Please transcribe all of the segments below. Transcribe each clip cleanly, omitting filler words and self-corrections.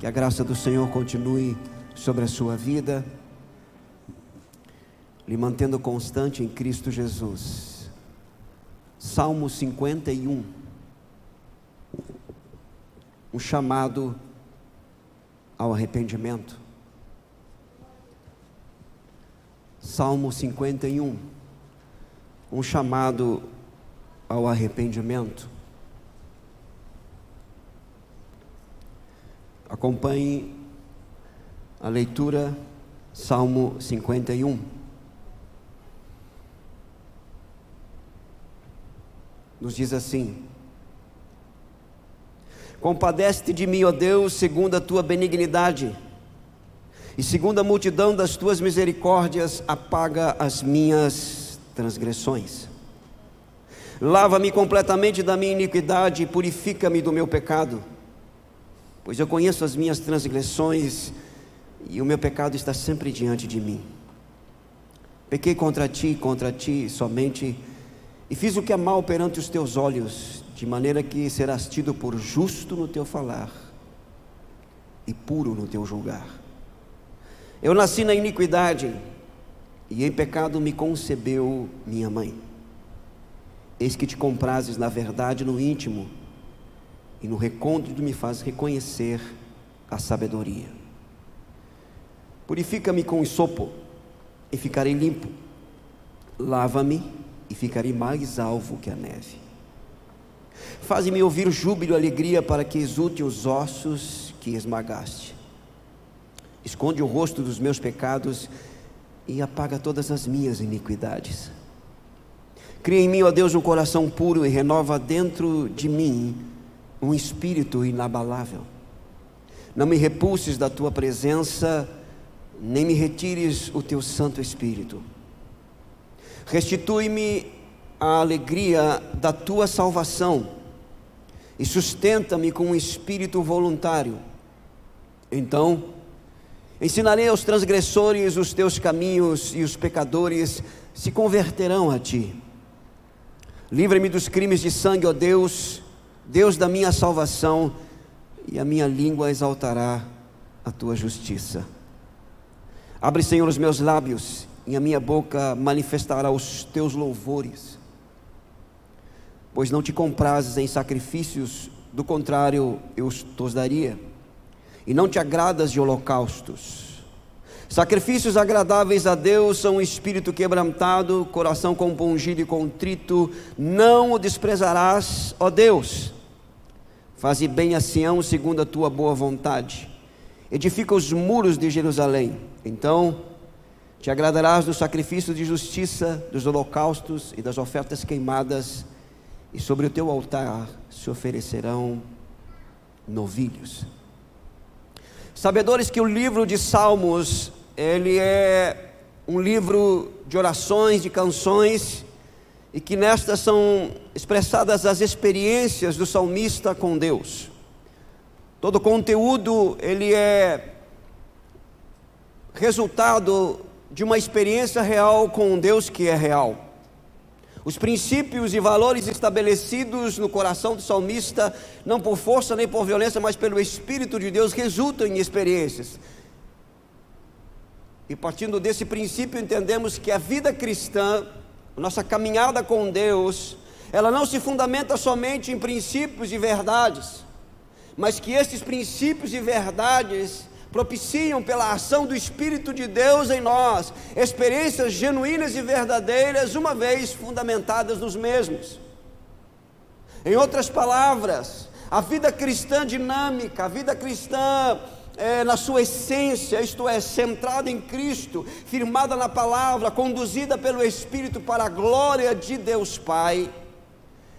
Que a graça do Senhor continue sobre a sua vida, lhe mantendo constante em Cristo Jesus. Salmo 51, um chamado ao arrependimento. Salmo 51, um chamado ao arrependimento. Acompanhe a leitura, Salmo 51. Nos diz assim: compadece-te de mim, ó Deus, segundo a tua benignidade, e segundo a multidão das tuas misericórdias, apaga as minhas transgressões. Lava-me completamente da minha iniquidade e purifica-me do meu pecado, pois eu conheço as minhas transgressões e o meu pecado está sempre diante de mim. Pequei contra ti somente, e fiz o que é mal perante os teus olhos, de maneira que serás tido por justo no teu falar e puro no teu julgar. Eu nasci na iniquidade, e em pecado me concebeu minha mãe. Eis que te comprases na verdade no íntimo, e no recôndito me faz reconhecer a sabedoria. Purifica-me com hisopo, e ficarei limpo. Lava-me, e ficarei mais alvo que a neve. Faze-me ouvir júbilo e alegria, para que exulte os ossos que esmagaste. Esconde o rosto dos meus pecados e apaga todas as minhas iniquidades. Cria em mim, ó Deus, um coração puro, e renova dentro de mim um espírito inabalável. Não me repulses da tua presença, nem me retires o teu Santo Espírito. Restitui-me a alegria da tua salvação, e sustenta-me com um espírito voluntário. Então ensinarei aos transgressores os teus caminhos, e os pecadores se converterão a ti. Livra-me dos crimes de sangue, ó Deus, Deus da minha salvação, e a minha língua exaltará a tua justiça. Abre, Senhor, os meus lábios, e a minha boca manifestará os teus louvores. Pois não te comprases em sacrifícios, do contrário eu os daria, e não te agradas de holocaustos. Sacrifícios agradáveis a Deus são um espírito quebrantado, coração compungido e contrito, não o desprezarás, ó Deus. Faze bem a Sião segundo a tua boa vontade, edifica os muros de Jerusalém. Então te agradarás do sacrifício de justiça, dos holocaustos e das ofertas queimadas, e sobre o teu altar se oferecerão novilhos. Sabedores que o livro de Salmos, ele é um livro de orações, de canções, e que nestas são expressadas as experiências do salmista com Deus. Todo o conteúdo, ele é resultado de uma experiência real com um Deus que é real. Os princípios e valores estabelecidos no coração do salmista, não por força nem por violência, mas pelo Espírito de Deus, resultam em experiências. E partindo desse princípio, entendemos que a vida cristã, a nossa caminhada com Deus, ela não se fundamenta somente em princípios e verdades, mas que esses princípios e verdades propiciam, pela ação do Espírito de Deus em nós, experiências genuínas e verdadeiras, uma vez fundamentadas nos mesmos. Em outras palavras, a vida cristã dinâmica, a vida cristã na sua essência, isto é, centrada em Cristo, firmada na palavra, conduzida pelo Espírito para a glória de Deus Pai,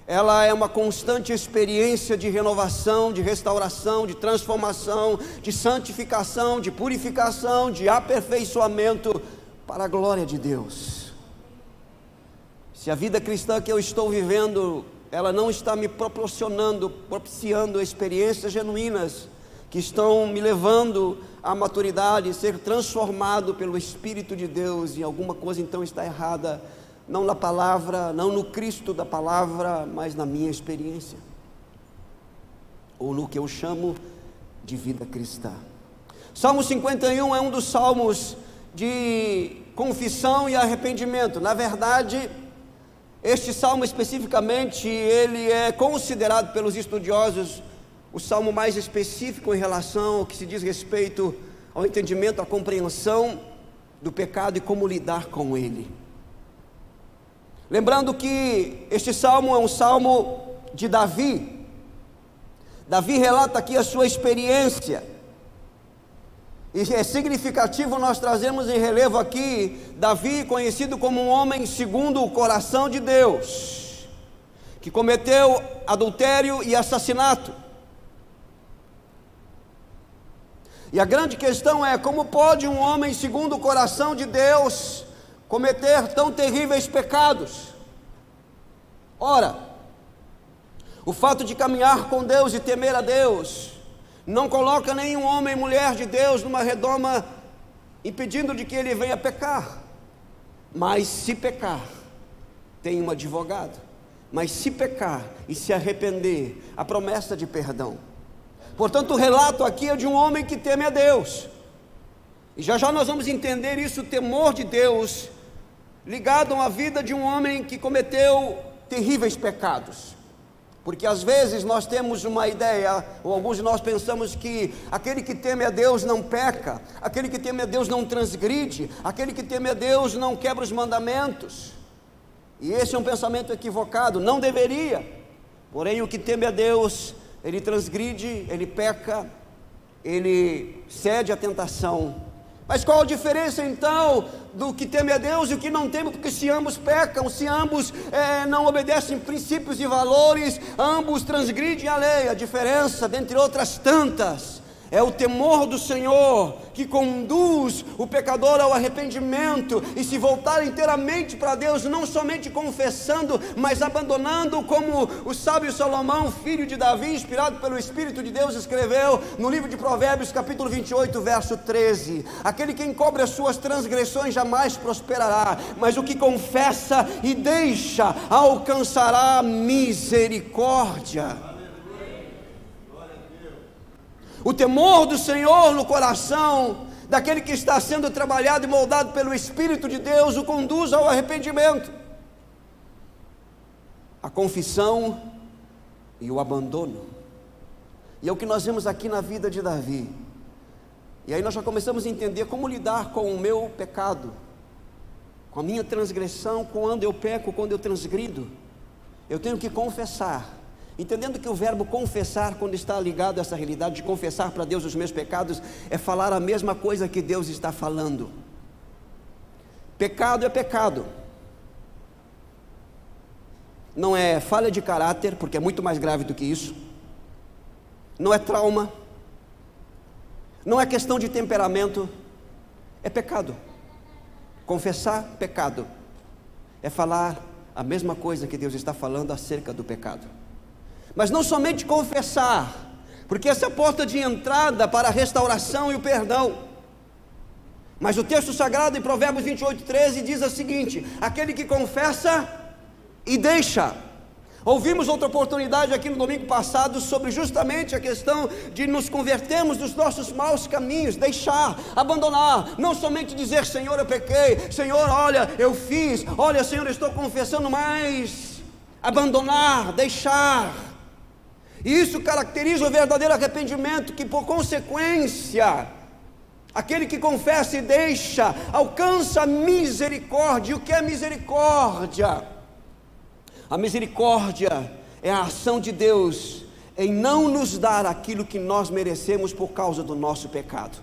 ela é uma constante experiência de renovação, de restauração, de transformação, de santificação, de purificação, de aperfeiçoamento para a glória de Deus. Se a vida cristã que eu estou vivendo, ela não está me propiciando experiências genuínas, que estão me levando à maturidade, ser transformado pelo Espírito de Deus, e alguma coisa então está errada, não na palavra, não no Cristo da palavra, mas na minha experiência, ou no que eu chamo de vida cristã. Salmo 51 é um dos salmos de confissão e arrependimento. Na verdade, este salmo especificamente, ele é considerado pelos estudiosos o salmo mais específico em relação ao que se diz respeito ao entendimento, à compreensão do pecado e como lidar com ele. Lembrando que este salmo é um salmo de Davi. Davi relata aqui a sua experiência, e é significativo nós trazemos em relevo aqui Davi, conhecido como um homem segundo o coração de Deus, que cometeu adultério e assassinato. E a grande questão é: como pode um homem segundo o coração de Deus cometer tão terríveis pecados? Ora, o fato de caminhar com Deus e temer a Deus não coloca nenhum homem e mulher de Deus numa redoma impedindo de que ele venha pecar. Mas se pecar, tem um advogado. Mas se pecar e se arrepender, a promessa de perdão. Portanto, o relato aqui é de um homem que teme a Deus. E já já nós vamos entender isso, o temor de Deus, ligado à vida de um homem que cometeu terríveis pecados. Porque às vezes nós temos uma ideia, ou alguns de nós pensamos que aquele que teme a Deus não peca, aquele que teme a Deus não transgride, aquele que teme a Deus não quebra os mandamentos. E esse é um pensamento equivocado, não deveria. Porém, o que teme a Deus, ele transgride, ele peca, ele cede à tentação. Mas qual a diferença então do que teme a Deus e o que não teme? Porque se ambos pecam, se ambos não obedecem princípios e valores, ambos transgridem a lei. A diferença, dentre outras tantas, é o temor do Senhor, que conduz o pecador ao arrependimento e se voltar inteiramente para Deus, não somente confessando, mas abandonando, como o sábio Salomão, filho de Davi, inspirado pelo Espírito de Deus, escreveu no livro de Provérbios, capítulo 28, verso 13: aquele que encobre as suas transgressões jamais prosperará, mas o que confessa e deixa alcançará misericórdia. O temor do Senhor no coração daquele que está sendo trabalhado e moldado pelo Espírito de Deus o conduz ao arrependimento, a confissão e o abandono. E é o que nós vemos aqui na vida de Davi. E aí nós já começamos a entender como lidar com o meu pecado, com a minha transgressão. Quando eu peco, quando eu transgrido, eu tenho que confessar. Entendendo que o verbo confessar, quando está ligado a essa realidade de confessar para Deus os meus pecados, é falar a mesma coisa que Deus está falando. Pecado é pecado. Não é falha de caráter, porque é muito mais grave do que isso. Não é trauma. Não é questão de temperamento. É pecado. Confessar, pecado. É falar a mesma coisa que Deus está falando acerca do pecado. Mas não somente confessar, porque essa é a porta de entrada para a restauração e o perdão. Mas o texto sagrado em Provérbios 28, 13 diz o seguinte: aquele que confessa e deixa. Ouvimos outra oportunidade aqui no domingo passado sobre justamente a questão de nos convertermos dos nossos maus caminhos, deixar, abandonar, não somente dizer: Senhor, eu pequei, Senhor, olha, eu fiz, olha, Senhor, eu estou confessando, mas abandonar, deixar. E isso caracteriza o verdadeiro arrependimento, que por consequência, aquele que confessa e deixa, alcança misericórdia. E o que é misericórdia? A misericórdia é a ação de Deus em não nos dar aquilo que nós merecemos por causa do nosso pecado.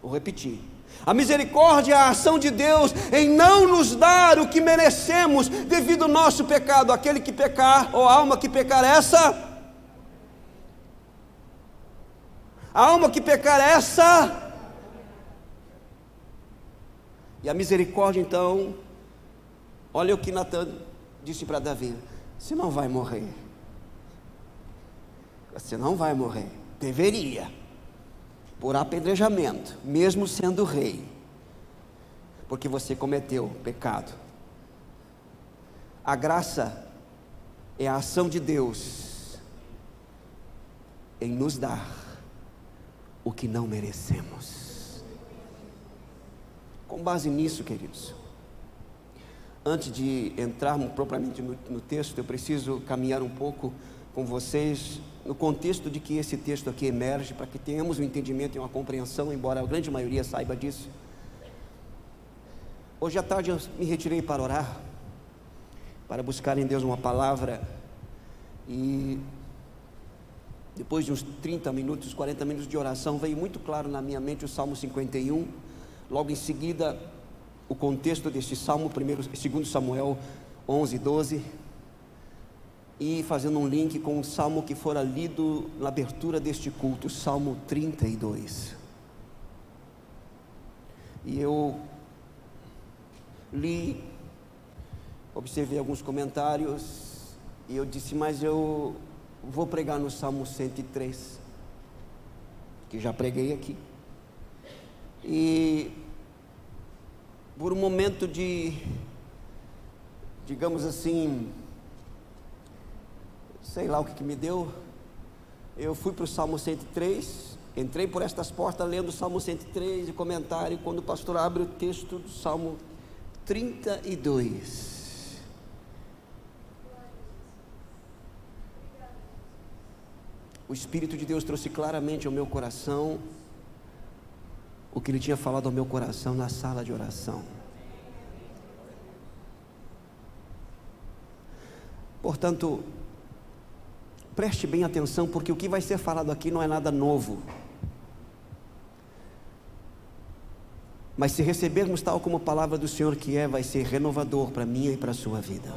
Vou repetir. A misericórdia é a ação de Deus em não nos dar o que merecemos devido ao nosso pecado. Aquele que pecar, ou a alma que pecar essa, e a misericórdia então, olha o que Natan disse para Davi: você não vai morrer, você não vai morrer, deveria, por apedrejamento, mesmo sendo rei, porque você cometeu pecado. A graça é a ação de Deus em nos dar o que não merecemos. Com base nisso, queridos, antes de entrarmos propriamente no texto, eu preciso caminhar um pouco com vocês no contexto de que esse texto aqui emerge, para que tenhamos um entendimento e uma compreensão, embora a grande maioria saiba disso. Hoje à tarde eu me retirei para orar, para buscar em Deus uma palavra, e depois de uns 30 minutos, 40 minutos de oração, veio muito claro na minha mente o Salmo 51, logo em seguida o contexto deste Salmo, 2 Samuel 11, 12, e fazendo um link com o Salmo que fora lido na abertura deste culto, Salmo 32, e eu li, observei alguns comentários, e eu disse, mas eu vou pregar no Salmo 103, que já preguei aqui, e por um momento de, digamos assim, sei lá o que me deu, eu fui para o Salmo 103, entrei por estas portas lendo o Salmo 103 e comentário, quando o pastor abre o texto do Salmo 32, o Espírito de Deus trouxe claramente ao meu coração o que Ele tinha falado ao meu coração na sala de oração. Portanto, preste bem atenção, porque o que vai ser falado aqui não é nada novo, mas se recebermos tal como a palavra do Senhor que é, vai ser renovador para a minha e para a sua vida.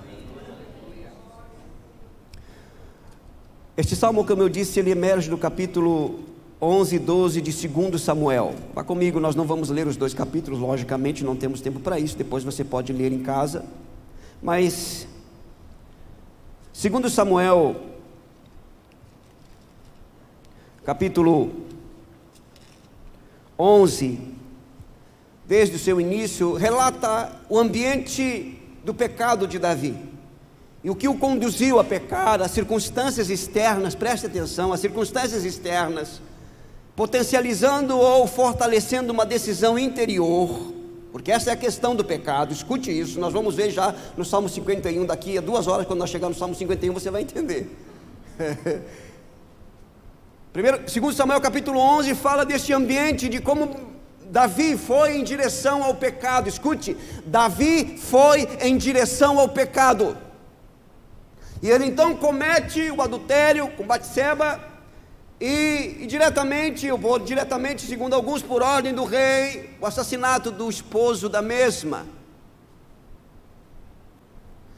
Este salmo, como eu disse, ele emerge do capítulo 11 e 12 de 2 Samuel. Vá comigo, nós não vamos ler os dois capítulos, logicamente não temos tempo para isso, depois você pode ler em casa, mas 2 Samuel, capítulo 11, desde o seu início, relata o ambiente do pecado de Davi, e o que o conduziu a pecar, as circunstâncias externas, preste atenção, as circunstâncias externas, potencializando ou fortalecendo uma decisão interior, porque essa é a questão do pecado. Escute isso, nós vamos ver já no Salmo 51, daqui a 2 horas, quando nós chegarmos no Salmo 51, você vai entender. 2 Samuel capítulo 11 fala deste ambiente, de como Davi foi em direção ao pecado. Escute, Davi foi em direção ao pecado, e ele então comete o adultério com Batseba, e diretamente, segundo alguns por ordem do rei, o assassinato do esposo da mesma.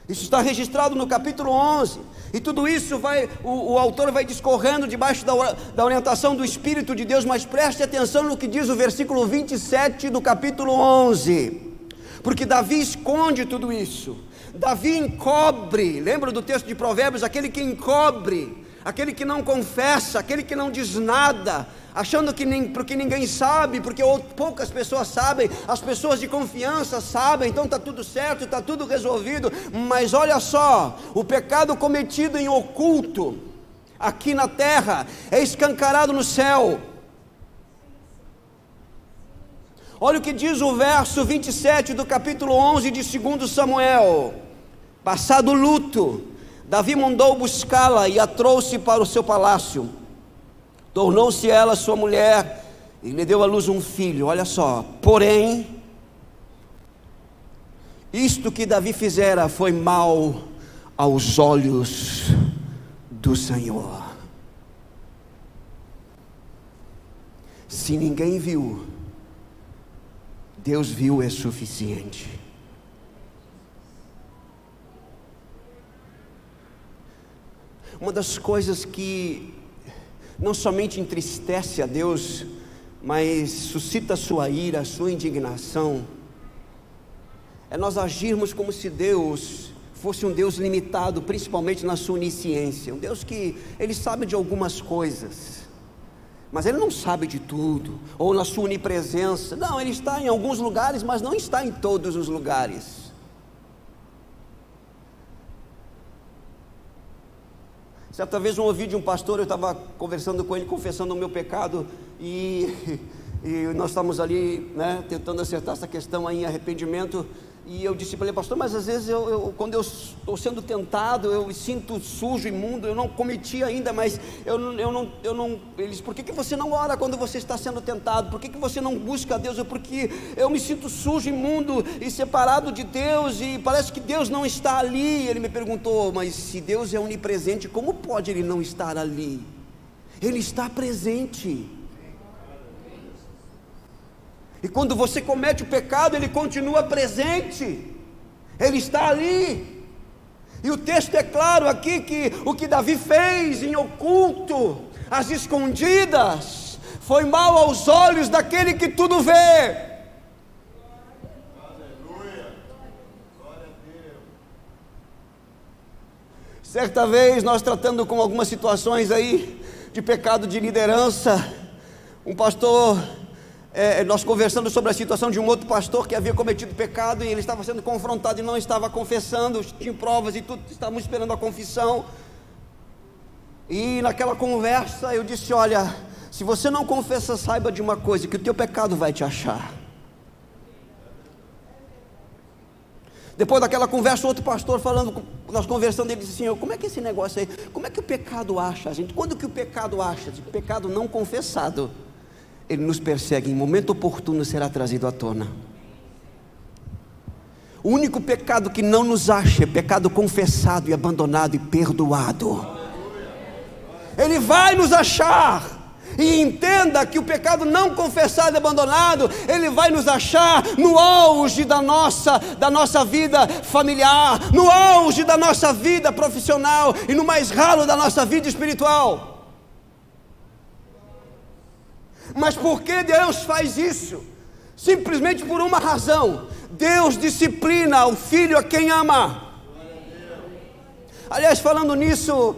Isso está registrado no capítulo 11, e tudo isso o autor vai discorrendo debaixo da orientação do Espírito de Deus, mas preste atenção no que diz o versículo 27 do capítulo 11, porque Davi esconde tudo isso, Davi encobre, lembra do texto de Provérbios, aquele que encobre, aquele que não confessa, aquele que não diz nada, achando que porque ninguém sabe, porque poucas pessoas sabem, as pessoas de confiança sabem, então está tudo certo, está tudo resolvido. Mas olha só, o pecado cometido em oculto, aqui na terra, é escancarado no céu. Olha o que diz o verso 27 do capítulo 11 de 2 Samuel. Passado o luto, Davi mandou buscá-la e a trouxe para o seu palácio. Tornou-se ela sua mulher e lhe deu à luz um filho. Olha só, porém, isto que Davi fizera foi mal aos olhos do Senhor. Se ninguém viu, Deus viu, é suficiente. Uma das coisas que não somente entristece a Deus, mas suscita a sua ira, a sua indignação, é nós agirmos como se Deus fosse um Deus limitado, principalmente na sua onisciência, um Deus que Ele sabe de algumas coisas, mas Ele não sabe de tudo, ou na sua onipresença. Não, Ele está em alguns lugares, mas não está em todos os lugares. Certa vez eu ouvi de um pastor, eu estava conversando com ele, confessando o meu pecado, e nós estávamos ali, né, tentando acertar essa questão aí em arrependimento, e eu disse para ele: pastor, mas às vezes quando eu estou sendo tentado, eu me sinto sujo, imundo, eu não cometi ainda, mas eu não. Ele disse: por que você não ora quando você está sendo tentado? Por que você não busca a Deus? Porque eu me sinto sujo, imundo e separado de Deus, e parece que Deus não está ali. Ele me perguntou: mas se Deus é onipresente, como pode Ele não estar ali? Ele está presente. E quando você comete o pecado, Ele continua presente, Ele está ali. E o texto é claro aqui que o que Davi fez em oculto, às escondidas, foi mal aos olhos daquele que tudo vê. Aleluia. Glória a Deus. Certa vez, nós tratando com algumas situações aí de pecado de liderança, um pastor, nós conversando sobre a situação de um outro pastor que havia cometido pecado, e ele estava sendo confrontado e não estava confessando, tinha provas e tudo, estávamos esperando a confissão. E naquela conversa eu disse: olha, se você não confessa, saiba de uma coisa, que o teu pecado vai te achar. Depois daquela conversa, outro pastor falando, nós conversando, ele disse assim: como é que é esse negócio aí? Como é que o pecado acha a gente? Quando que o pecado acha? O pecado não confessado, ele nos persegue, em momento oportuno será trazido à tona. O único pecado que não nos acha é pecado confessado e abandonado e perdoado. Ele vai nos achar. E entenda que o pecado não confessado e abandonado, ele vai nos achar no auge da nossa vida familiar, no auge da nossa vida profissional e no mais ralo da nossa vida espiritual. Mas por que Deus faz isso? Simplesmente por uma razão: Deus disciplina o filho a quem ama. Aliás, falando nisso,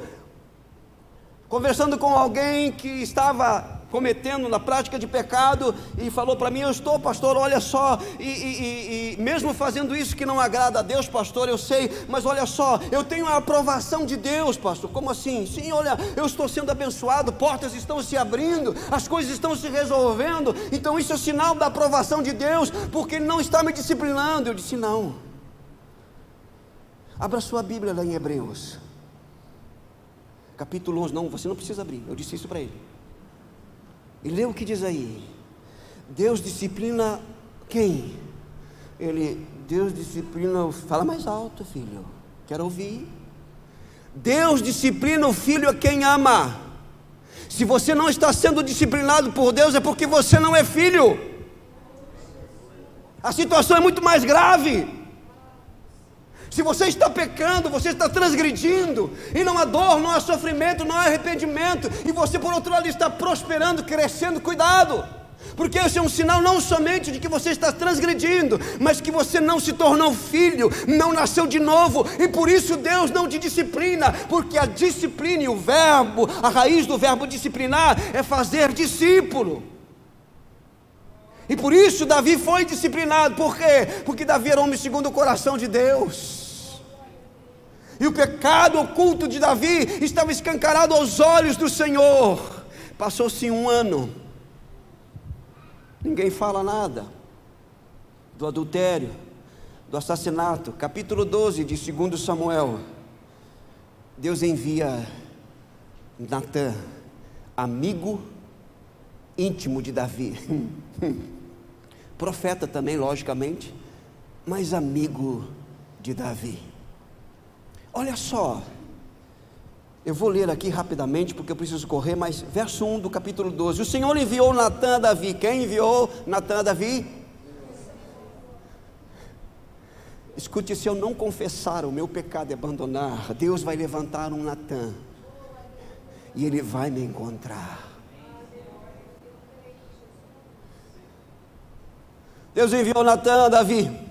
conversando com alguém que estava cometendo na prática de pecado, e falou para mim: eu estou, pastor, olha só, e mesmo fazendo isso que não agrada a Deus, pastor, eu sei, mas olha só, eu tenho a aprovação de Deus, pastor. Como assim? Sim, olha, eu estou sendo abençoado, portas estão se abrindo, as coisas estão se resolvendo, então isso é sinal da aprovação de Deus, porque Ele não está me disciplinando. Eu disse: não. Abra sua Bíblia lá em Hebreus capítulo 11, não, você não precisa abrir, eu disse isso para ele. E lê o que diz aí. Deus disciplina quem? Deus disciplina, fala mais alto, filho, quero ouvir. Deus disciplina o filho a quem ama. Se você não está sendo disciplinado por Deus, é porque você não é filho. A situação é muito mais grave. Se você está pecando, você está transgredindo, e não há dor, não há sofrimento, não há arrependimento, e você por outro lado está prosperando, crescendo, cuidado, porque esse é um sinal não somente de que você está transgredindo, mas que você não se tornou filho, não nasceu de novo, e por isso Deus não te disciplina, porque a disciplina e o verbo, a raiz do verbo disciplinar é fazer discípulo. E por isso Davi foi disciplinado. Por quê? Porque Davi era homem segundo o coração de Deus. E o pecado oculto de Davi estava escancarado aos olhos do Senhor. Passou-se um ano, ninguém fala nada do adultério, do assassinato. Capítulo 12 de 2 Samuel. Deus envia Natã, amigo íntimo de Davi, profeta também, logicamente, mas amigo de Davi. Olha só, eu vou ler aqui rapidamente porque eu preciso correr, mas verso 1 do capítulo 12: o Senhor enviou Natã a Davi. Quem enviou Natã a Davi? Escute, se eu não confessar o meu pecado e abandonar, Deus vai levantar um Natã e ele vai me encontrar. Deus enviou Natã a Davi.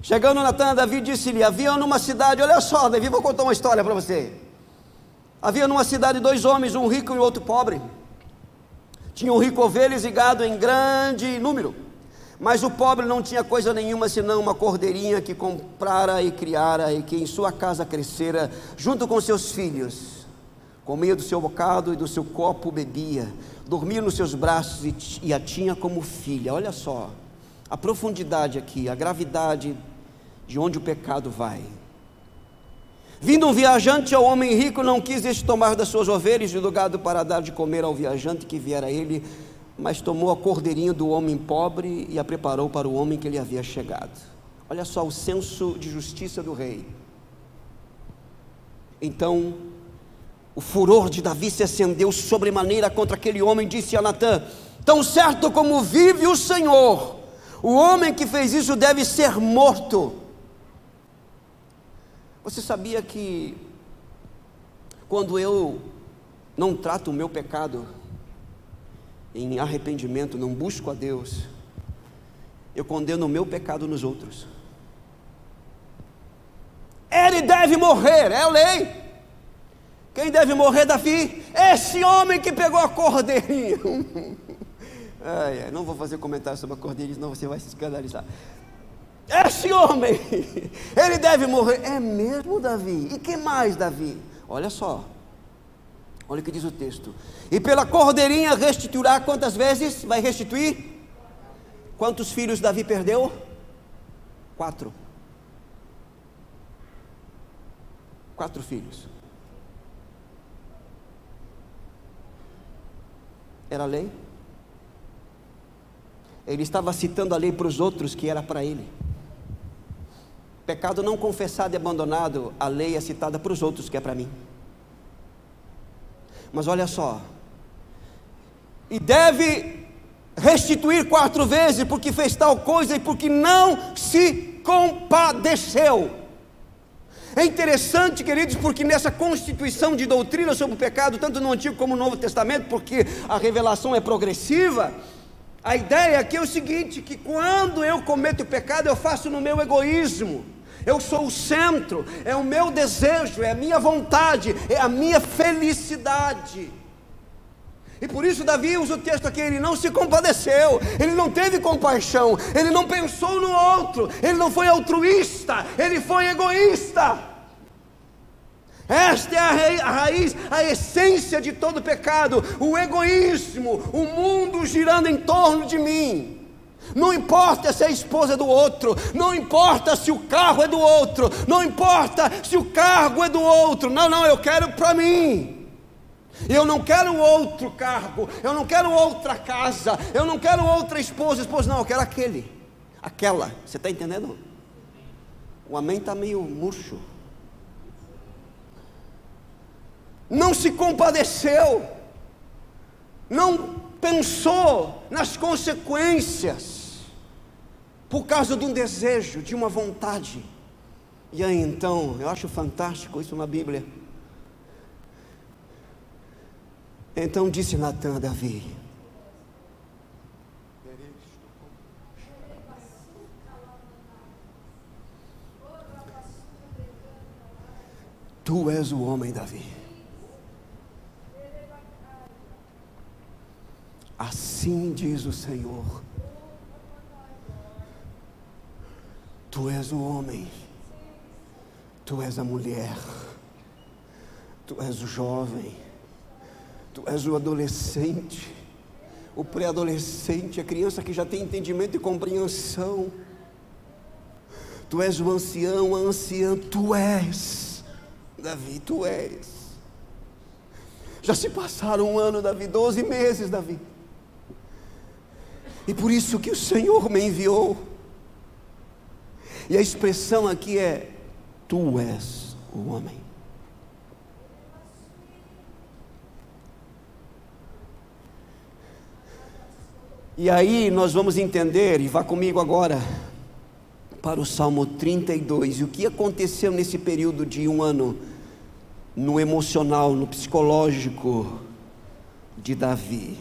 Chegando Natã a Davi, disse-lhe: havia numa cidade, olha só, Davi, vou contar uma história para você. Havia numa cidade 2 homens, um rico e outro pobre. Tinha um rico ovelhas e gado em grande número, mas o pobre não tinha coisa nenhuma senão uma cordeirinha que comprara e criara, e que em sua casa crescera junto com seus filhos. comia do seu bocado e do seu copo bebia, dormia nos seus braços e a tinha como filha. Olha só a profundidade aqui, a gravidade de onde o pecado vai. Vindo um viajante ao homem rico, não quis este tomar das suas ovelhas e do gado para dar de comer ao viajante que viera a ele, mas tomou a cordeirinha do homem pobre e a preparou para o homem que lhe havia chegado. Olha só o senso de justiça do rei. Então o furor de Davi se acendeu sobremaneira contra aquele homem, disse a Natã: tão certo como vive o Senhor, o homem que fez isso deve ser morto. Você sabia que quando eu não trato o meu pecado em arrependimento, não busco a Deus, eu condeno o meu pecado nos outros? Ele deve morrer, é a lei. Quem deve morrer, Davi? Esse homem que pegou a cordeirinha. Não vou fazer comentário sobre a cordeirinha, senão você vai se escandalizar. Esse homem, ele deve morrer. É mesmo, Davi? E que mais, Davi? Olha só, olha o que diz o texto: e pela cordeirinha restituirá. Quantas vezes vai restituir? Quantos filhos Davi perdeu? 4. 4 filhos. Era a lei. Ele estava citando a lei para os outros, que era para ele. Pecado não confessado e abandonado, a lei é citada para os outros, que é para mim. Mas olha só, e deve restituir 4 vezes, porque fez tal coisa e porque não se compadeceu. É interessante, queridos, porque nessa constituição de doutrina sobre o pecado, tanto no Antigo como no Novo Testamento, porque a revelação é progressiva, a ideia aqui é o seguinte: que quando eu cometo o pecado, eu faço no meu egoísmo, eu sou o centro, é o meu desejo, é a minha vontade, é a minha felicidade. E por isso Davi usa o texto aqui: ele não se compadeceu, ele não teve compaixão, ele não pensou no outro, ele não foi altruísta, ele foi egoísta. Esta é a raiz, a essência de todo pecado: o egoísmo, o mundo girando em torno de mim. Não importa se a esposa é do outro, não importa se o carro é do outro, não importa se o cargo é do outro, não, eu quero para mim. Eu não quero outro cargo, eu não quero outra casa, eu não quero outra esposa, não, eu quero aquela, você está entendendo? O amém está meio murcho. Não se compadeceu, não pensou nas consequências, por causa de um desejo, de uma vontade. E aí então, eu acho fantástico isso na Bíblia. Então disse Natã a Davi: tu és o homem, Davi. Assim diz o Senhor: tu és o homem, tu és a mulher, tu és o jovem, tu és o adolescente, o pré-adolescente, a criança que já tem entendimento e compreensão. Tu és o ancião, a anciã, tu és, Davi, tu és. Já se passaram 1 ano, Davi, 12 meses, Davi. E por isso que o Senhor me enviou. E a expressão aqui é: tu és o homem. E aí nós vamos entender, e vá comigo agora para o Salmo 32, e o que aconteceu nesse período de 1 ano, no emocional, no psicológico de Davi.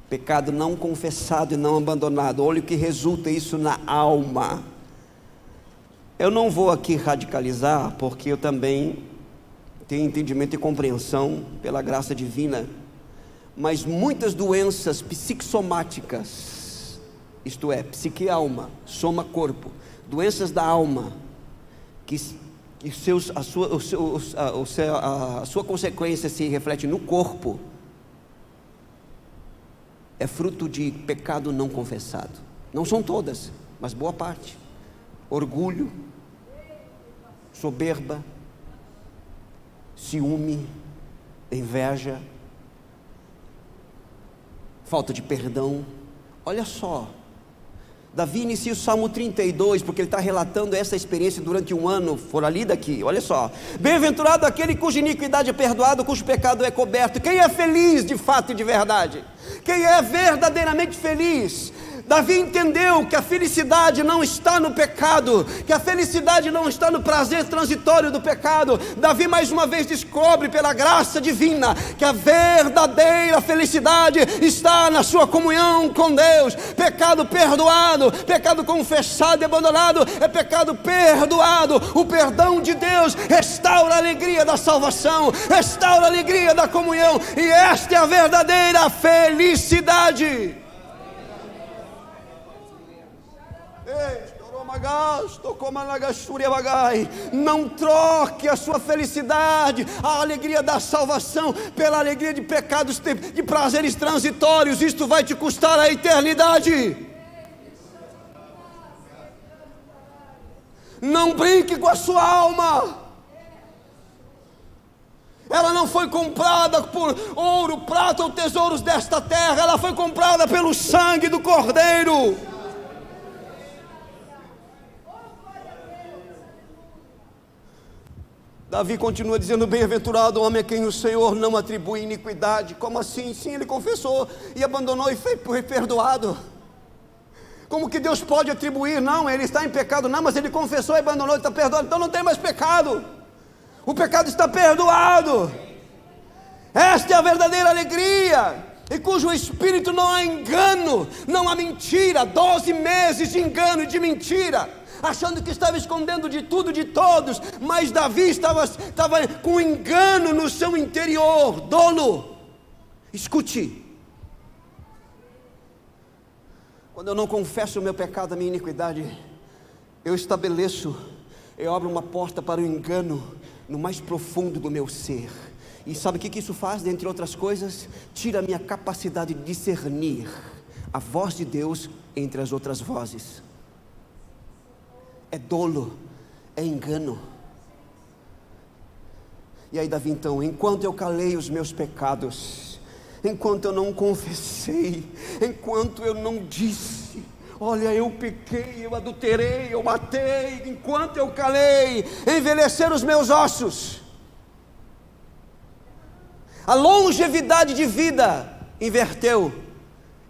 Pecado não confessado e não abandonado, olha o que resulta isso na alma. Eu não vou aqui radicalizar, porque eu também tenho entendimento e compreensão pela graça divina, mas muitas doenças psicossomáticas, isto é, psique e alma, soma corpo, doenças da alma, que que a sua consequência se reflete no corpo, é fruto de pecado não confessado. Não são todas, mas boa parte. Orgulho, soberba, ciúme, inveja, falta de perdão. Olha só, Davi inicia o Salmo 32, porque ele está relatando essa experiência durante um ano, fora lida aqui. Olha só: bem-aventurado aquele cuja iniquidade é perdoada, cujo pecado é coberto. Quem é feliz de fato e de verdade? Quem é verdadeiramente feliz? Davi entendeu que a felicidade não está no pecado, que a felicidade não está no prazer transitório do pecado. Davi mais uma vez descobre pela graça divina que a verdadeira felicidade está na sua comunhão com Deus. Pecado perdoado, pecado confessado e abandonado é pecado perdoado. O perdão de Deus restaura a alegria da salvação, restaura a alegria da comunhão, e esta é a verdadeira felicidade. Não troque a sua felicidade, a alegria da salvação, pela alegria de pecados, de prazeres transitórios. Isto vai te custar a eternidade. Não brinque com a sua alma. Ela não foi comprada por ouro, prata ou tesouros desta terra. Ela foi comprada pelo sangue do Cordeiro. Davi continua dizendo: bem-aventurado o homem a quem o Senhor não atribui iniquidade. Como assim? Sim, ele confessou e abandonou e foi perdoado. Como que Deus pode atribuir? Não, ele está em pecado. Não, mas ele confessou e abandonou e está perdoado. Então não tem mais pecado. O pecado está perdoado. Esta é a verdadeira alegria, e cujo espírito não há engano, não há mentira. 12 meses de engano e de mentira, achando que estava escondendo de tudo, de todos. Mas Davi estava com engano no seu interior, dolo. Escute: quando eu não confesso o meu pecado, a minha iniquidade, eu abro uma porta para o engano no mais profundo do meu ser. E sabe o que isso faz, dentre outras coisas? Tira a minha capacidade de discernir a voz de Deus entre as outras vozes. É dolo, é engano. E aí Davi então: enquanto eu calei os meus pecados, enquanto eu não confessei, enquanto eu não disse, olha, eu pequei, eu adulterei, eu matei, enquanto eu calei, envelheceram os meus ossos. A longevidade de vida inverteu.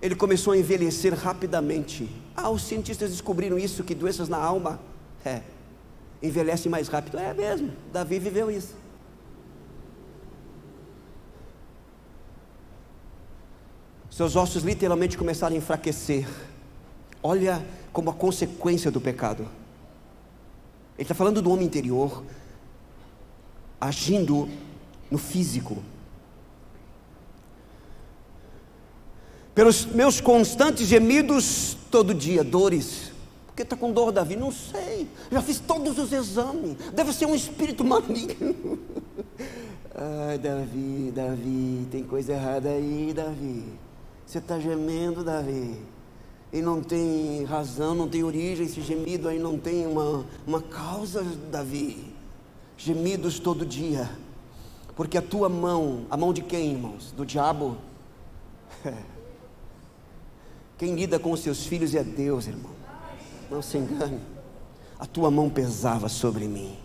Ele começou a envelhecer rapidamente. Os cientistas descobriram isso, que doenças na alma envelhecem mais rápido. É mesmo, Davi viveu isso. Seus ossos literalmente começaram a enfraquecer. Olha como a consequência do pecado. Ele está falando do homem interior agindo no físico. Pelos meus constantes gemidos todo dia, dores. Por que está com dor, Davi? Não sei, já fiz todos os exames, deve ser um espírito maligno. Ai, Davi, tem coisa errada aí, Davi. Você está gemendo, Davi, e não tem razão, não tem origem. Esse gemido aí não tem uma causa, Davi. Gemidos todo dia, porque a tua mão, a mão de quem, irmãos? Do diabo? Quem lida com os seus filhos é Deus, irmão. Não se engane. A tua mão pesava sobre mim.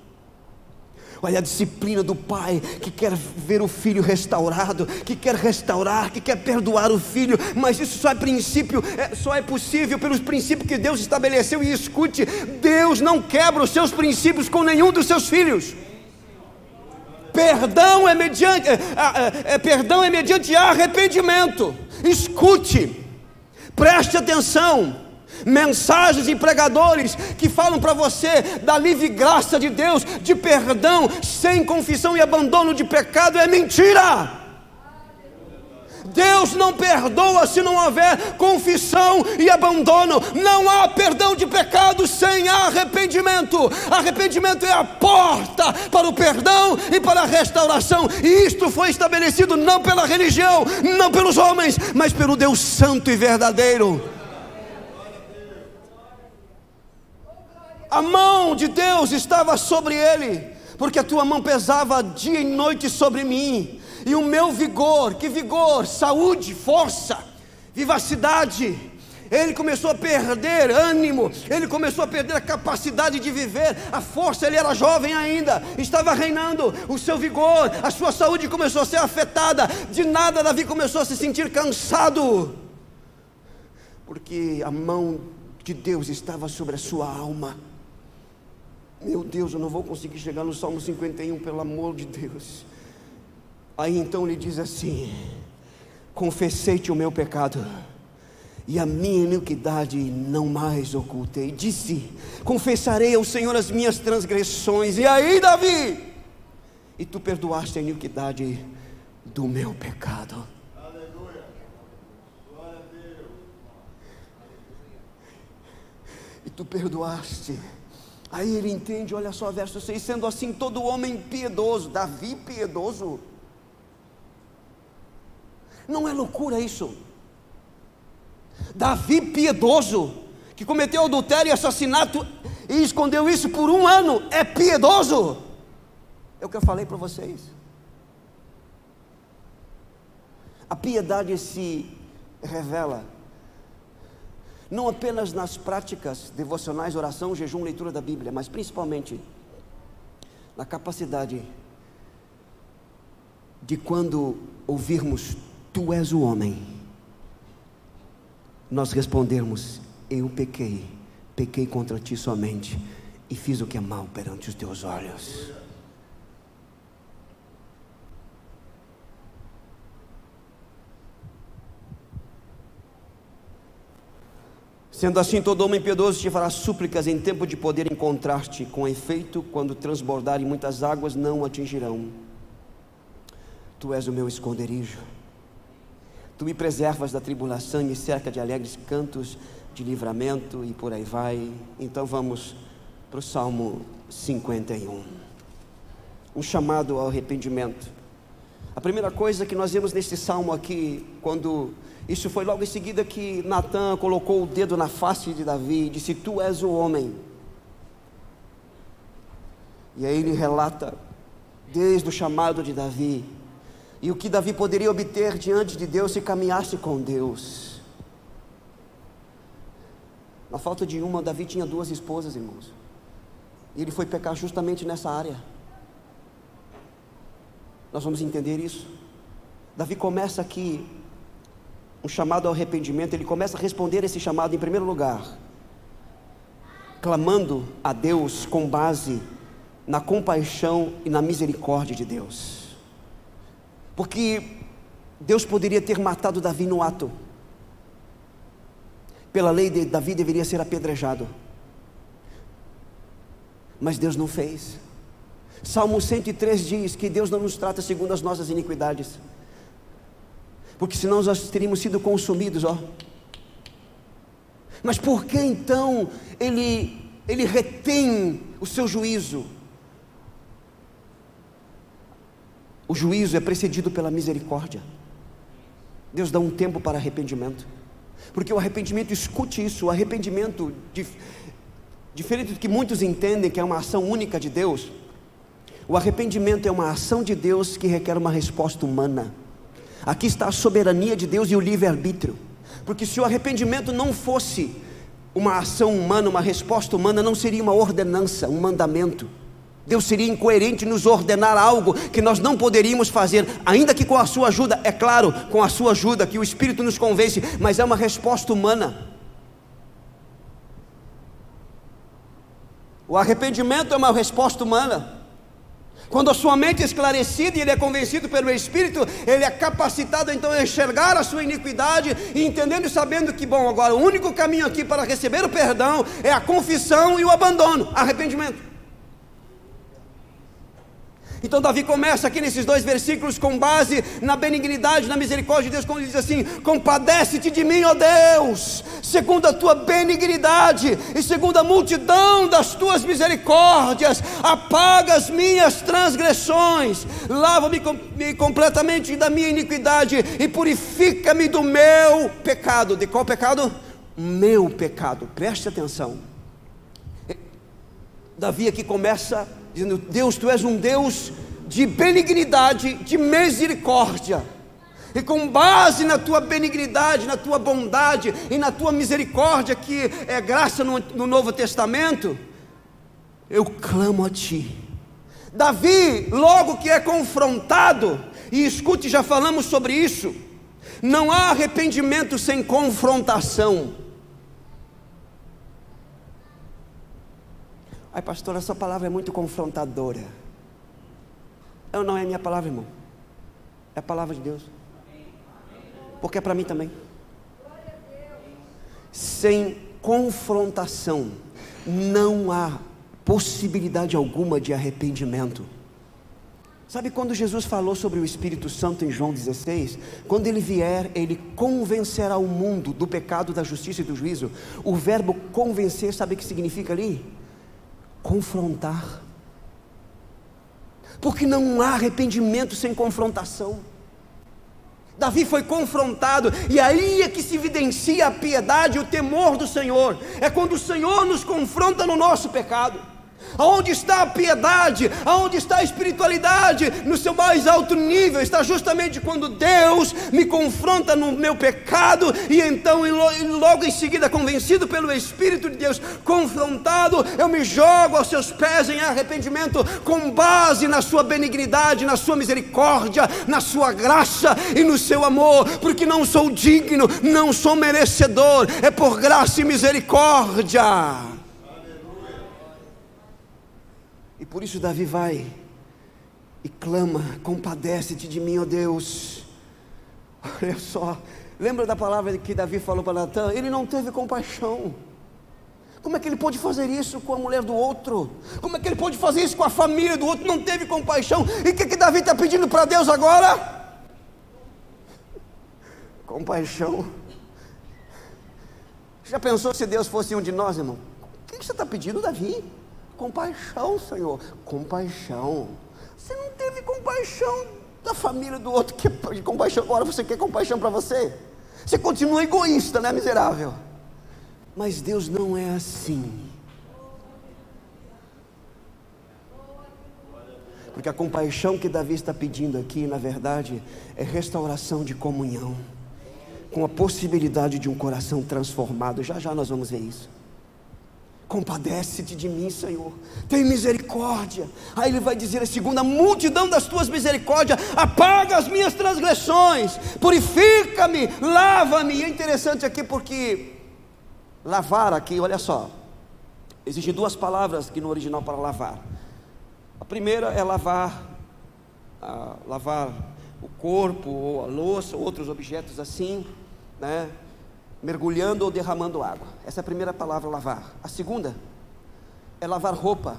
Olha a disciplina do pai, que quer ver o filho restaurado, que quer restaurar, que quer perdoar o filho. Mas isso só é possível pelos princípios que Deus estabeleceu. E escute: Deus não quebra os seus princípios com nenhum dos seus filhos. Perdão é mediante arrependimento. Escute, preste atenção. Mensagens e pregadores que falam para você da livre graça de Deus, de perdão sem confissão e abandono de pecado, é mentira. Deus não perdoa se não houver confissão e abandono. Não há perdão de pecados sem arrependimento. Arrependimento é a porta para o perdão e para a restauração. E isto foi estabelecido não pela religião, não pelos homens, mas pelo Deus santo e verdadeiro. A mão de Deus estava sobre ele, porque a tua mão pesava dia e noite sobre mim, e o meu vigor, que vigor? Saúde, força, vivacidade. Ele começou a perder ânimo, ele começou a perder a capacidade de viver, a força. Ele era jovem ainda, estava reinando, o seu vigor, a sua saúde começou a ser afetada. De nada Davi começou a se sentir cansado, porque a mão de Deus estava sobre a sua alma. Meu Deus, eu não vou conseguir chegar no Salmo 51, pelo amor de Deus. Aí então ele diz assim: confessei-te o meu pecado, e a minha iniquidade não mais ocultei. Disse: confessarei ao Senhor as minhas transgressões. E aí, Davi, e tu perdoaste a iniquidade do meu pecado. Aleluia. Glória a Deus. E tu perdoaste. Aí ele entende, olha só, verso 6: sendo assim todo homem piedoso. Davi piedoso. Não é loucura isso? Davi piedoso, que cometeu adultério e assassinato e escondeu isso por 1 ano, é piedoso? É o que eu falei para vocês. A piedade se revela não apenas nas práticas devocionais, oração, jejum, leitura da Bíblia, mas principalmente na capacidade de, quando ouvirmos tu és o homem, nós respondermos: eu pequei contra ti somente, e fiz o que é mal perante os teus olhos. Sendo assim, todo homem piedoso te fará súplicas em tempo de poder encontrar-te. Com efeito, quando transbordarem muitas águas, não o atingirão. Tu és o meu esconderijo. Tu me preservas da tribulação e me cerca de alegres cantos de livramento, e por aí vai. Então vamos para o Salmo 51. Um chamado ao arrependimento. A primeira coisa que nós vemos nesse salmo aqui, isso foi logo em seguida que Natã colocou o dedo na face de Davi e disse: tu és o homem. E aí ele relata desde o chamado de Davi, e o que Davi poderia obter diante de Deus se caminhasse com Deus. Na falta de uma, Davi tinha 2 esposas, irmãos, e ele foi pecar justamente nessa área. Nós vamos entender isso. Davi começa aqui um chamado ao arrependimento. Ele começa a responder esse chamado, em primeiro lugar, clamando a Deus com base na compaixão e na misericórdia de Deus, porque Deus poderia ter matado Davi no ato. Pela lei de Davi deveria ser apedrejado, mas Deus não fez. Salmo 103 diz que Deus não nos trata segundo as nossas iniquidades, porque senão nós teríamos sido consumidos, Mas por que então ele retém o seu juízo? O juízo é precedido pela misericórdia. Deus dá um tempo para arrependimento, porque o arrependimento, escute isso, o arrependimento, diferente do que muitos entendem que é uma ação única de Deus, o arrependimento é uma ação de Deus que requer uma resposta humana. Aqui está a soberania de Deus e o livre-arbítrio, porque se o arrependimento não fosse uma ação humana, uma resposta humana, não seria uma ordenança, um mandamento. Deus seria incoerente nos ordenar algo que nós não poderíamos fazer, ainda que com a sua ajuda, é claro, com a sua ajuda, que o Espírito nos convence, mas é uma resposta humana. O arrependimento é uma resposta humana. Quando a sua mente é esclarecida e ele é convencido pelo Espírito, ele é capacitado então a enxergar a sua iniquidade, e entendendo e sabendo que, bom, agora o único caminho aqui para receber o perdão é a confissão e o abandono, arrependimento. Então Davi começa aqui nesses 2 versículos com base na benignidade, na misericórdia de Deus, quando ele diz assim: compadece-te de mim, ó Deus, segundo a tua benignidade e segundo a multidão das tuas misericórdias, apaga as minhas transgressões, lava-me completamente da minha iniquidade e purifica-me do meu pecado. De qual pecado? Meu pecado. Preste atenção. Davi aqui começa dizendo: Deus, tu és um Deus de benignidade, de misericórdia, e com base na tua benignidade, na tua bondade e na tua misericórdia, que é graça no Novo Testamento, eu clamo a ti. Davi, logo que é confrontado, e escute, já falamos sobre isso, não há arrependimento sem confrontação. Ai, pastor, essa palavra é muito confrontadora. Não é minha palavra, irmão, é a palavra de Deus, porque é para mim também. Sem confrontação não há possibilidade alguma de arrependimento. Sabe quando Jesus falou sobre o Espírito Santo em João 16? Quando ele vier, ele convencerá o mundo do pecado, da justiça e do juízo. O verbo convencer, sabe o que significa ali? Confrontar. Porque não há arrependimento sem confrontação. Davi foi confrontado, e aí é que se evidencia a piedade e o temor do Senhor. É quando o Senhor nos confronta no nosso pecado. Aonde está a piedade, aonde está a espiritualidade no seu mais alto nível, está justamente quando Deus me confronta no meu pecado, e então logo em seguida, convencido pelo Espírito de Deus, confrontado, eu me jogo aos seus pés em arrependimento, com base na sua benignidade, na sua misericórdia, na sua graça e no seu amor, porque não sou digno, não sou merecedor, é por graça e misericórdia. E por isso Davi vai e clama: compadece-te de mim, ó Deus. Olha só, lembra da palavra que Davi falou para Natã? Ele não teve compaixão. Como é que ele pôde fazer isso com a mulher do outro? Como é que ele pôde fazer isso com a família do outro? Não teve compaixão. E o que Davi está pedindo para Deus agora? Compaixão. Já pensou se Deus fosse um de nós, irmão? O que você está pedindo, Davi? Compaixão, Senhor, compaixão. Você não teve compaixão da família do outro, que compaixão, agora você quer compaixão para você? Você continua egoísta, né, miserável? Mas Deus não é assim. Porque a compaixão que Davi está pedindo aqui, na verdade, é restauração de comunhão, com a possibilidade de um coração transformado. Já já nós vamos ver isso. Compadece-te de mim, Senhor, tem misericórdia. Aí ele vai dizer: segundo a multidão das tuas misericórdias, apaga as minhas transgressões, purifica-me, lava-me. E é interessante aqui porque lavar aqui, olha só, existem 2 palavras aqui no original para lavar. A primeira é lavar o corpo, ou a louça, ou outros objetos assim, né? Mergulhando ou derramando água. Essa é a primeira palavra, lavar. A segunda é lavar roupa,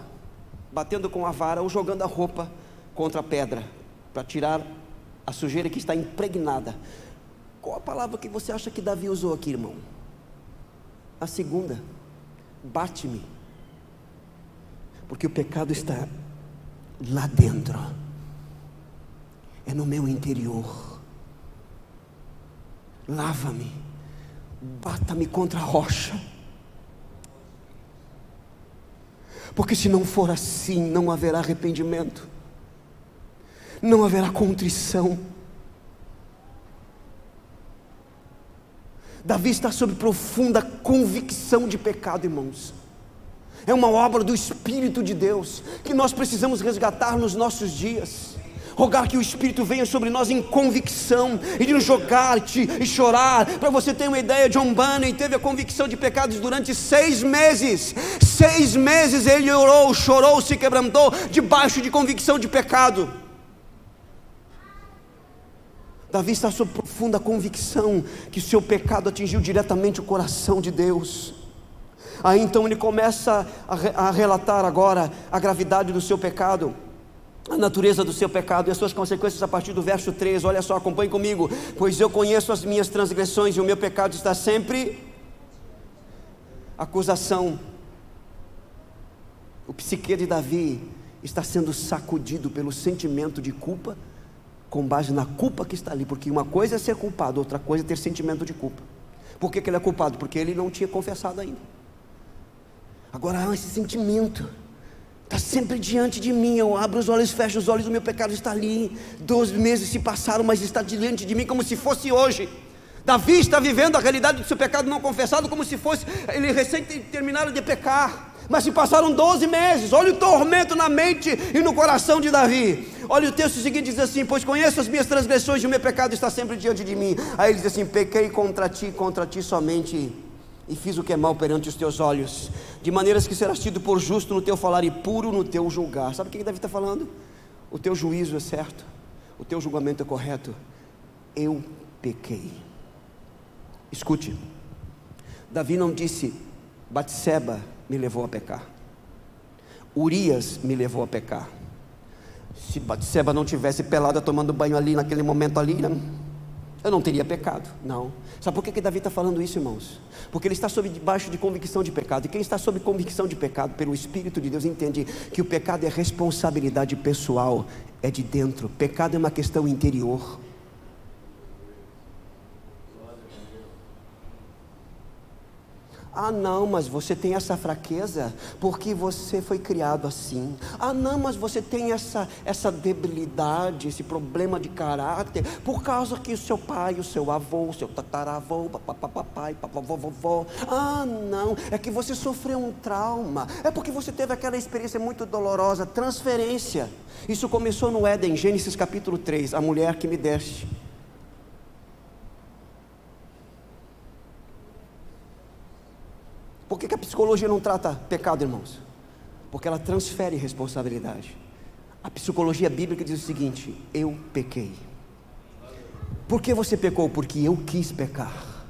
batendo com a vara ou jogando a roupa contra a pedra, para tirar a sujeira que está impregnada. Qual a palavra que você acha que Davi usou aqui, irmão? A segunda: bate-me, porque o pecado está lá dentro, é no meu interior. Lava-me, bata-me contra a rocha, porque se não for assim, não haverá arrependimento, não haverá contrição. Davi está sob profunda convicção de pecado, irmãos. É uma obra do Espírito de Deus, que nós precisamos resgatar nos nossos dias. Rogar que o Espírito venha sobre nós em convicção, e de nos jogar-te e chorar. Para você ter uma ideia, John Bunyan teve a convicção de pecados durante 6 meses. 6 meses ele orou, chorou, se quebrantou, debaixo de convicção de pecado. Davi está sob profunda convicção que o seu pecado atingiu diretamente o coração de Deus. Aí então ele começa a relatar agora a gravidade do seu pecado. a natureza do seu pecado e as suas consequências a partir do verso 3, olha só, acompanhe comigo. Pois eu conheço as minhas transgressões e o meu pecado está sempre... Acusação. O psique de Davi está sendo sacudido pelo sentimento de culpa, com base na culpa que está ali, porque uma coisa é ser culpado, outra coisa é ter sentimento de culpa. Por que ele é culpado? Porque ele não tinha confessado ainda. Agora há esse sentimento, está sempre diante de mim, eu abro os olhos, fecho os olhos, o meu pecado está ali, 12 meses se passaram, mas está diante de mim como se fosse hoje. Davi está vivendo a realidade do seu pecado não confessado, como se fosse, ele recém terminado de pecar, mas se passaram 12 meses, olha o tormento na mente e no coração de Davi. Olha o texto seguinte, diz assim: pois conheço as minhas transgressões e o meu pecado está sempre diante de mim. Aí ele diz assim: pequei contra ti somente, e fiz o que é mal perante os teus olhos, de maneiras que serás tido por justo no teu falar e puro no teu julgar. Sabe o que Davi está falando? O teu juízo é certo, o teu julgamento é correto. Eu pequei. Escute, Davi não disse: Batseba me levou a pecar, Urias me levou a pecar. Se Batseba não tivesse pelada tomando banho ali naquele momento ali, eu não teria pecado. Não. Sabe por que Davi está falando isso, irmãos? Porque ele está debaixo de convicção de pecado. E quem está sob convicção de pecado pelo Espírito de Deus entende que o pecado é responsabilidade pessoal, é de dentro. Pecado é uma questão interior. Ah não, mas você tem essa fraqueza porque você foi criado assim. Ah não, mas você tem essa debilidade, esse problema de caráter por causa que o seu pai, o seu avô, o seu tataravô, papai, vovó. Ah não, é que você sofreu um trauma, é porque você teve aquela experiência muito dolorosa. Transferência. Isso começou no Éden, Gênesis capítulo 3, a mulher que me deste. Por que a psicologia não trata pecado, irmãos? Porque ela transfere responsabilidade. A psicologia bíblica diz o seguinte: eu pequei. Por que você pecou? Porque eu quis pecar.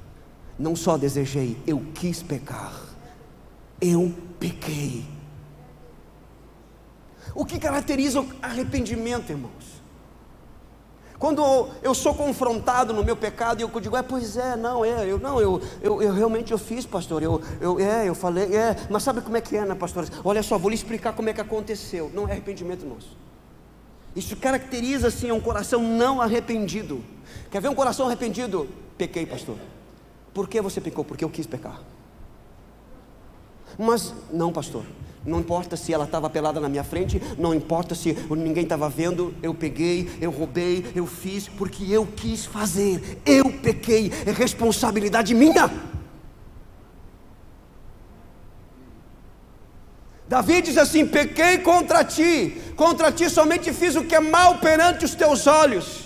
Não só desejei, eu quis pecar. Eu pequei. O que caracteriza o arrependimento, irmãos? Quando eu sou confrontado no meu pecado e eu digo: pois é, eu realmente fiz, pastor, eu falei, mas sabe como é que é, né, pastor? Olha só, vou lhe explicar como é que aconteceu. Não é arrependimento, irmãos. Isso caracteriza assim um coração não arrependido. Quer ver um coração arrependido? Pequei, pastor. Por que você pecou? Porque eu quis pecar. Mas não, pastor, não importa se ela estava pelada na minha frente, não importa se ninguém estava vendo, eu peguei, eu roubei, eu fiz, porque eu quis fazer, eu pequei, é responsabilidade minha. Davi diz assim: pequei contra ti somente fiz o que é mal perante os teus olhos.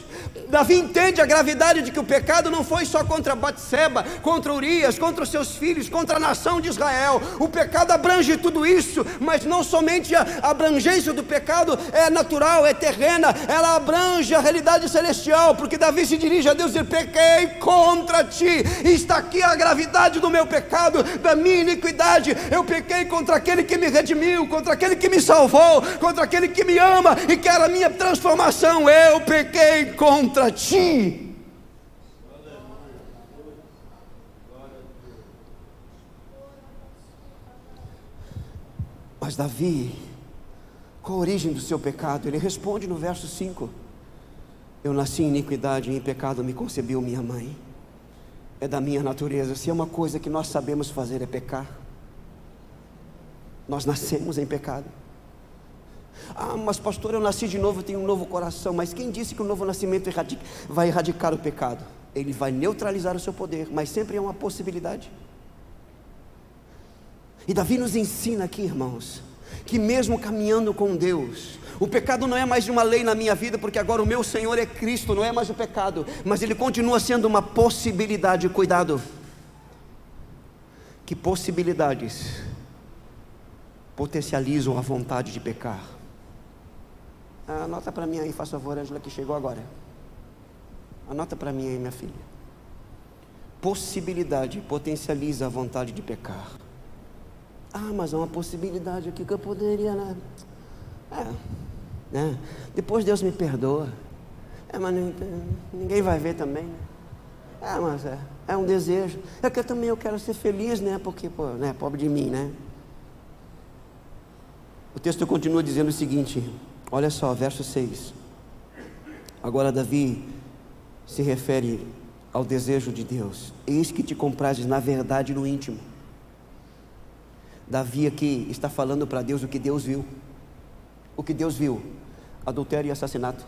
Davi entende a gravidade de que o pecado não foi só contra Batseba, contra Urias, contra os seus filhos, contra a nação de Israel. O pecado abrange tudo isso, mas não somente a abrangência do pecado é natural, é terrena, ela abrange a realidade celestial, porque Davi se dirige a Deus e diz: pequei contra ti, está aqui a gravidade do meu pecado, da minha iniquidade. Eu pequei contra aquele que me redimiu, contra aquele que me salvou, contra aquele que me ama e quer a minha transformação. Eu pequei contra ti. Mas Davi, qual a origem do seu pecado? Ele responde no verso 5: eu nasci em iniquidade e em pecado me concebeu minha mãe. É da minha natureza. Se é uma coisa que nós sabemos fazer é pecar, nós nascemos em pecado. Ah, mas pastor, eu nasci de novo, eu tenho um novo coração. Mas quem disse que o novo nascimento vai erradicar o pecado? Ele vai neutralizar o seu poder, mas sempre é uma possibilidade. E Davi nos ensina aqui, irmãos, que mesmo caminhando com Deus, o pecado não é mais uma lei na minha vida, porque agora o meu Senhor é Cristo, não é mais o pecado, mas ele continua sendo uma possibilidade. Cuidado, que possibilidades potencializam a vontade de pecar? Anota para mim aí, faz favor, Ângela, que chegou agora. Anota para mim aí, minha filha. Possibilidade potencializa a vontade de pecar. Mas há uma possibilidade aqui que eu poderia, né? né? Depois Deus me perdoa. Mas ninguém vai ver também, né? Mas é um desejo. É que eu quero ser feliz, né? Porque, né? Pobre de mim, né? O texto continua dizendo o seguinte, olha só, verso 6. Agora Davi se refere ao desejo de Deus. Eis que te comprases na verdade no íntimo. Davi aqui está falando para Deus o que Deus viu. O que Deus viu? Adultério e assassinato.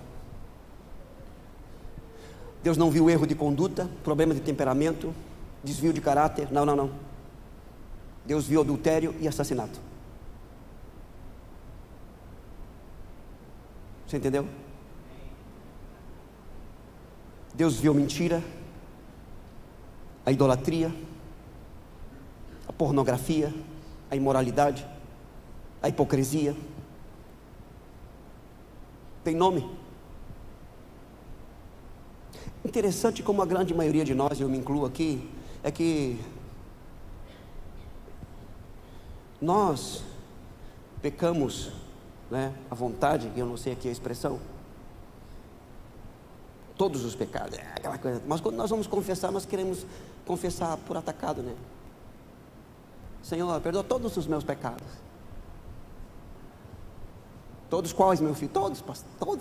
Deus não viu erro de conduta, problema de temperamento, desvio de caráter. Não. Deus viu adultério e assassinato. Você entendeu? Deus viu mentira, a idolatria, a pornografia, a imoralidade, a hipocrisia. Tem nome. Interessante como a grande maioria de nós, eu me incluo aqui, é que nós pecamos, né, à vontade, eu não sei aqui a expressão, todos os pecados, aquela coisa, mas quando nós vamos confessar, nós queremos confessar por atacado, né? Senhor, perdoa todos os meus pecados. Todos quais, meu filho? Todos,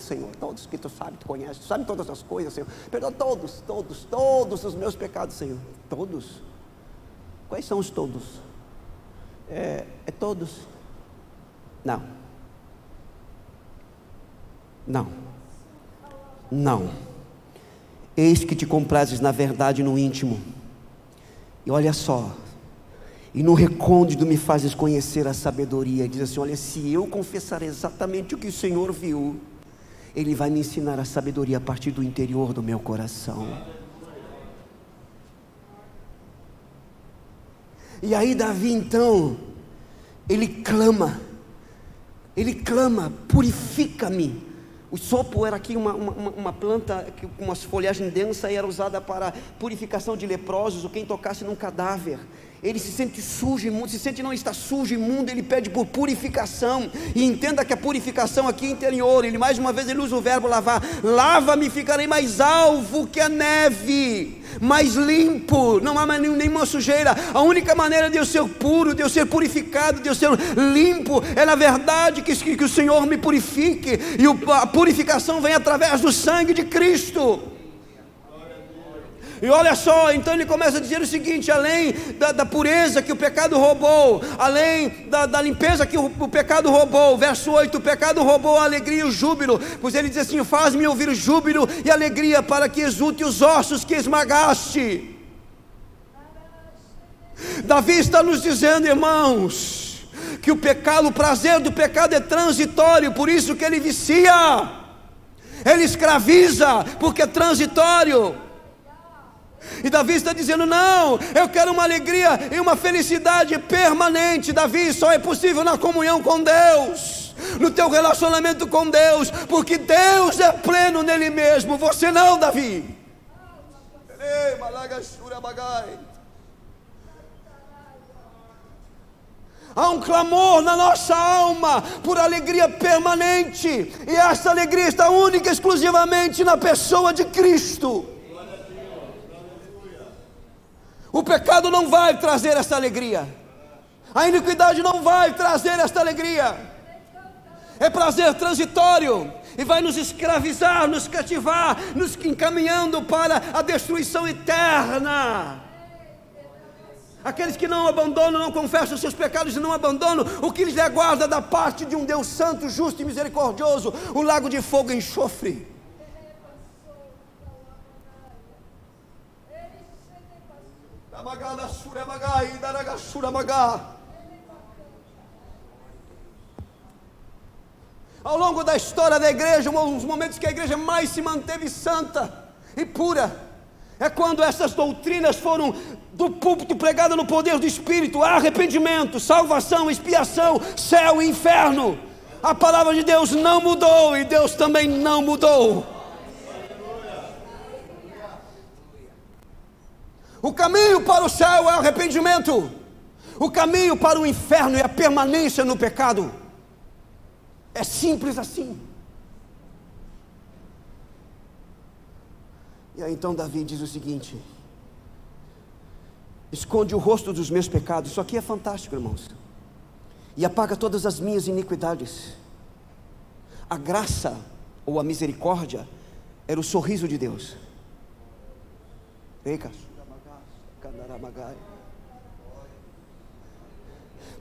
Senhor, todos que tu sabe, tu conhece, tu sabe todas as coisas, Senhor. Perdoa todos os meus pecados, Senhor. Todos. Quais são os todos? É todos? Não. Eis que te comprases na verdade no íntimo. E olha só. E no recôndito me fazes conhecer a sabedoria. Diz assim, olha, se eu confessar exatamente o que o Senhor viu, Ele vai me ensinar a sabedoria a partir do interior do meu coração. E aí Davi então, ele clama, purifica-me. O sopo era aqui uma planta com umas folhagens densas e era usada para purificação de leprosos, ou quem tocasse num cadáver. Ele se sente sujo, imundo, se sente não está sujo, imundo, ele pede por purificação, e entenda que a purificação aqui é interior. Ele mais uma vez ele usa o verbo lavar, lava-me, ficarei mais alvo que a neve, mais limpo, não há mais nenhuma sujeira. A única maneira de eu ser puro, de eu ser purificado, de eu ser limpo, é na verdade que o Senhor me purifique, e a purificação vem através do sangue de Cristo. E olha só, então ele começa a dizer o seguinte, além da pureza que o pecado roubou, além da limpeza que o pecado roubou, verso 8, o pecado roubou a alegria e o júbilo, pois ele diz assim, faz-me ouvir o júbilo e alegria, para que exulte os ossos que esmagaste. Davi está nos dizendo, irmãos, que o prazer do pecado é transitório, por isso que ele vicia, ele escraviza, porque é transitório. E Davi está dizendo, não, eu quero uma alegria e uma felicidade permanente. Davi, só é possível na comunhão com Deus, no teu relacionamento com Deus, porque Deus é pleno nele mesmo, você não, Davi. Há um clamor na nossa alma por alegria permanente, e essa alegria está única e exclusivamente na pessoa de Cristo. O pecado não vai trazer essa alegria, a iniquidade não vai trazer esta alegria, é prazer transitório, e vai nos escravizar, nos cativar, nos encaminhando para a destruição eterna. Aqueles que não abandonam, não confessam os seus pecados e não abandonam o que lhes aguarda da parte de um Deus santo, justo e misericordioso, o lago de fogo e enxofre. Ao longo da história da igreja, um dos momentos que a igreja mais se manteve santa e pura, é quando essas doutrinas foram do púlpito pregadas no poder do Espírito, arrependimento, salvação, expiação, céu e inferno. A palavra de Deus não mudou, e Deus também não mudou. O caminho para o céu é o arrependimento, o caminho para o inferno é a permanência no pecado. É simples assim. E aí então Davi diz o seguinte: esconde o rosto dos meus pecados. Isso aqui é fantástico, irmãos. E apaga todas as minhas iniquidades. A graça ou a misericórdia era o sorriso de Deus.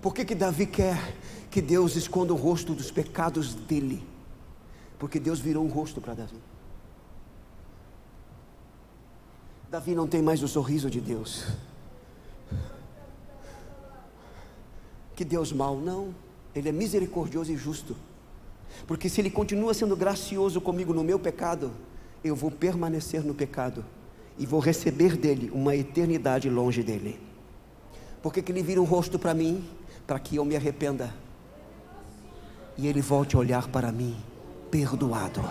Por que Davi quer que Deus esconda o rosto dos pecados dele? Porque Deus virou um rosto para Davi. Davi não tem mais o sorriso de Deus. Que Deus mau, não. Ele é misericordioso e justo. Porque se Ele continua sendo gracioso comigo no meu pecado, eu vou permanecer no pecado e vou receber dEle uma eternidade longe dEle. Por que Ele vira um rosto para mim? Para que eu me arrependa e Ele volte a olhar para mim perdoado.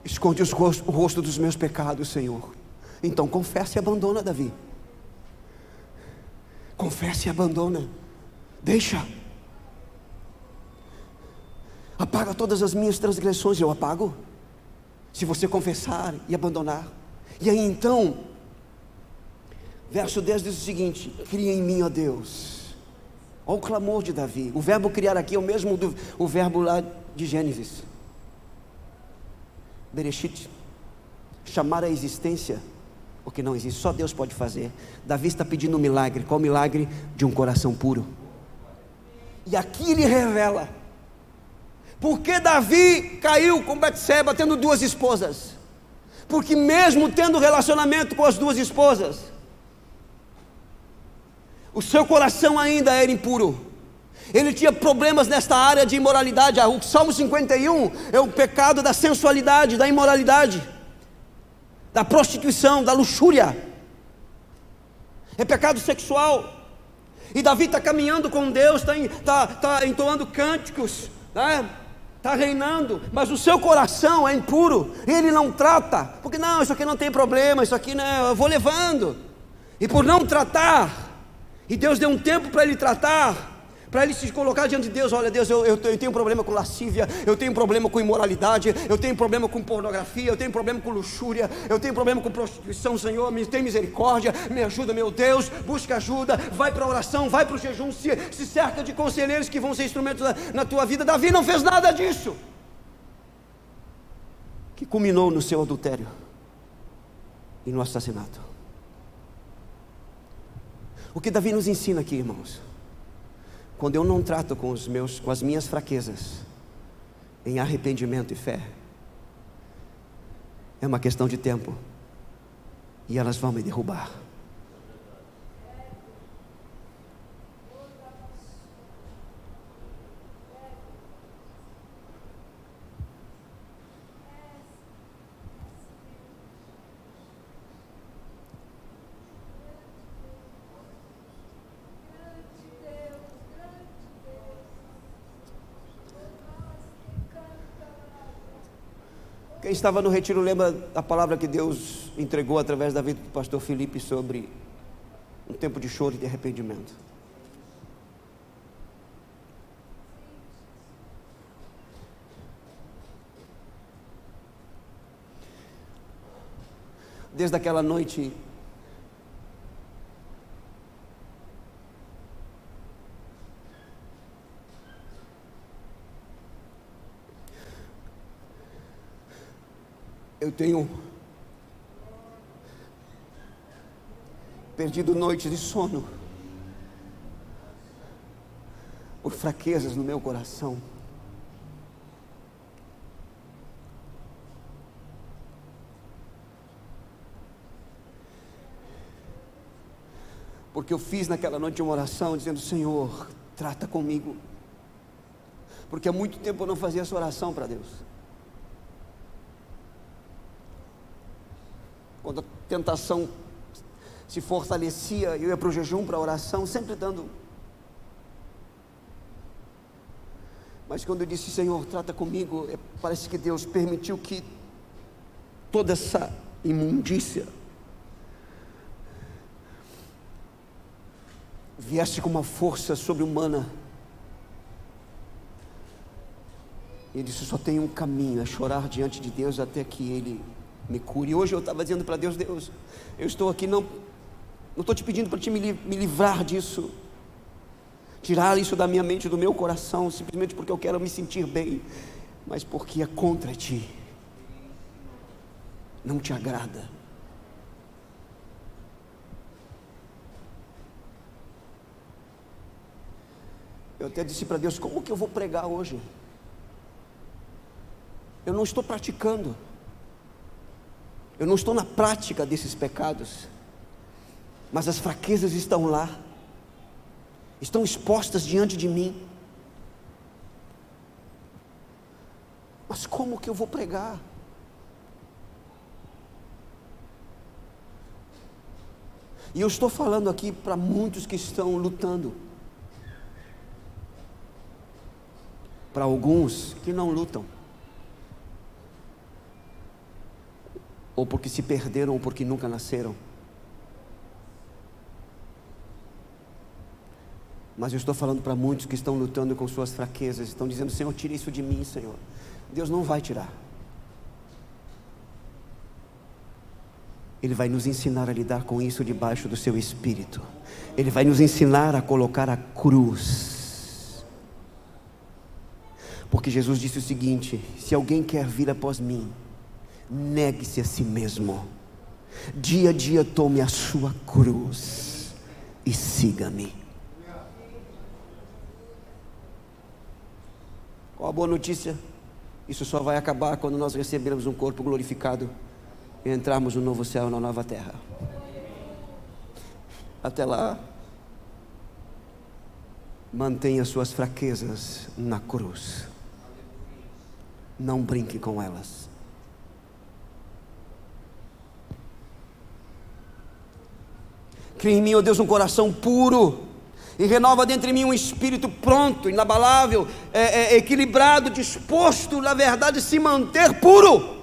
Esconde o rosto dos meus pecados, Senhor. Então confessa e abandona, Davi. Confessa e abandona. Deixa. Apaga todas as minhas transgressões. Eu apago se você confessar e abandonar. E aí então, verso 10 diz o seguinte: cria em mim, ó Deus. Olha o clamor de Davi. O verbo criar aqui é o mesmo o verbo lá de Gênesis. Bereshit, chamar a existência o que não existe, só Deus pode fazer. Davi está pedindo um milagre. Qual o milagre? De um coração puro. E aqui ele revela porque Davi caiu com Betseba tendo duas esposas. Porque mesmo tendo relacionamento com as duas esposas, o seu coração ainda era impuro. Ele tinha problemas nesta área de imoralidade. O Salmo 51 é o pecado da sensualidade, da imoralidade, da prostituição, da luxúria. É pecado sexual. E Davi está caminhando com Deus, está entoando cânticos, está reinando, mas o seu coração é impuro. Ele não trata, porque não, isso aqui não tem problema, isso aqui não, eu vou levando. E por não tratar, e Deus deu um tempo para ele tratar, para ele se colocar diante de Deus: olha Deus, eu tenho problema com lascívia, eu tenho problema com imoralidade, eu tenho problema com pornografia, eu tenho problema com luxúria, eu tenho problema com prostituição. Senhor, me tem misericórdia, me ajuda, meu Deus. Busca ajuda, vai para a oração, vai para o jejum, se cerca de conselheiros que vão ser instrumentos na tua vida. Davi não fez nada disso, que culminou no seu adultério e no assassinato. O que Davi nos ensina aqui, irmãos? Quando eu não trato com as minhas fraquezas em arrependimento e fé, é uma questão de tempo e elas vão me derrubar. Quem estava no retiro lembra da palavra que Deus entregou através da vida do pastor Felipe sobre um tempo de choro e de arrependimento. Desde aquela noite, eu tenho perdido noites de sono por fraquezas no meu coração. Porque eu fiz naquela noite uma oração dizendo: Senhor, trata comigo. Porque há muito tempo eu não fazia essa oração para Deus. Quando a tentação se fortalecia, eu ia para o jejum, para a oração, sempre dando. Mas quando eu disse: Senhor, trata comigo, parece que Deus permitiu que toda essa imundícia viesse com uma força sobre-humana. Ele disse: só tem um caminho, é chorar diante de Deus até que Ele me cure. E hoje eu estava dizendo para Deus: Deus, eu estou aqui, não estou te pedindo para te me livrar disso, tirar isso da minha mente, do meu coração, simplesmente porque eu quero me sentir bem, mas porque é contra ti, não te agrada. Eu até disse para Deus: como que eu vou pregar hoje? Eu não estou praticando, eu não estou na prática desses pecados, mas as fraquezas estão lá, estão expostas diante de mim. Mas como que eu vou pregar? E eu estou falando aqui para muitos que estão lutando, para alguns que não lutam, ou porque se perderam, ou porque nunca nasceram. Mas eu estou falando para muitos que estão lutando com suas fraquezas, estão dizendo: Senhor, tira isso de mim, Senhor. Deus não vai tirar. Ele vai nos ensinar a lidar com isso debaixo do seu Espírito. Ele vai nos ensinar a colocar a cruz. Porque Jesus disse o seguinte: se alguém quer vir após mim, negue-se a si mesmo, dia a dia tome a sua cruz e siga-me. Qual a boa notícia? Isso só vai acabar quando nós recebermos um corpo glorificado e entrarmos no novo céu e na nova terra. Até lá, mantenha suas fraquezas na cruz, não brinque com elas. Cria em mim, ó Deus, um coração puro, e renova dentro de mim um espírito pronto, inabalável, equilibrado, disposto, na verdade, a se manter puro.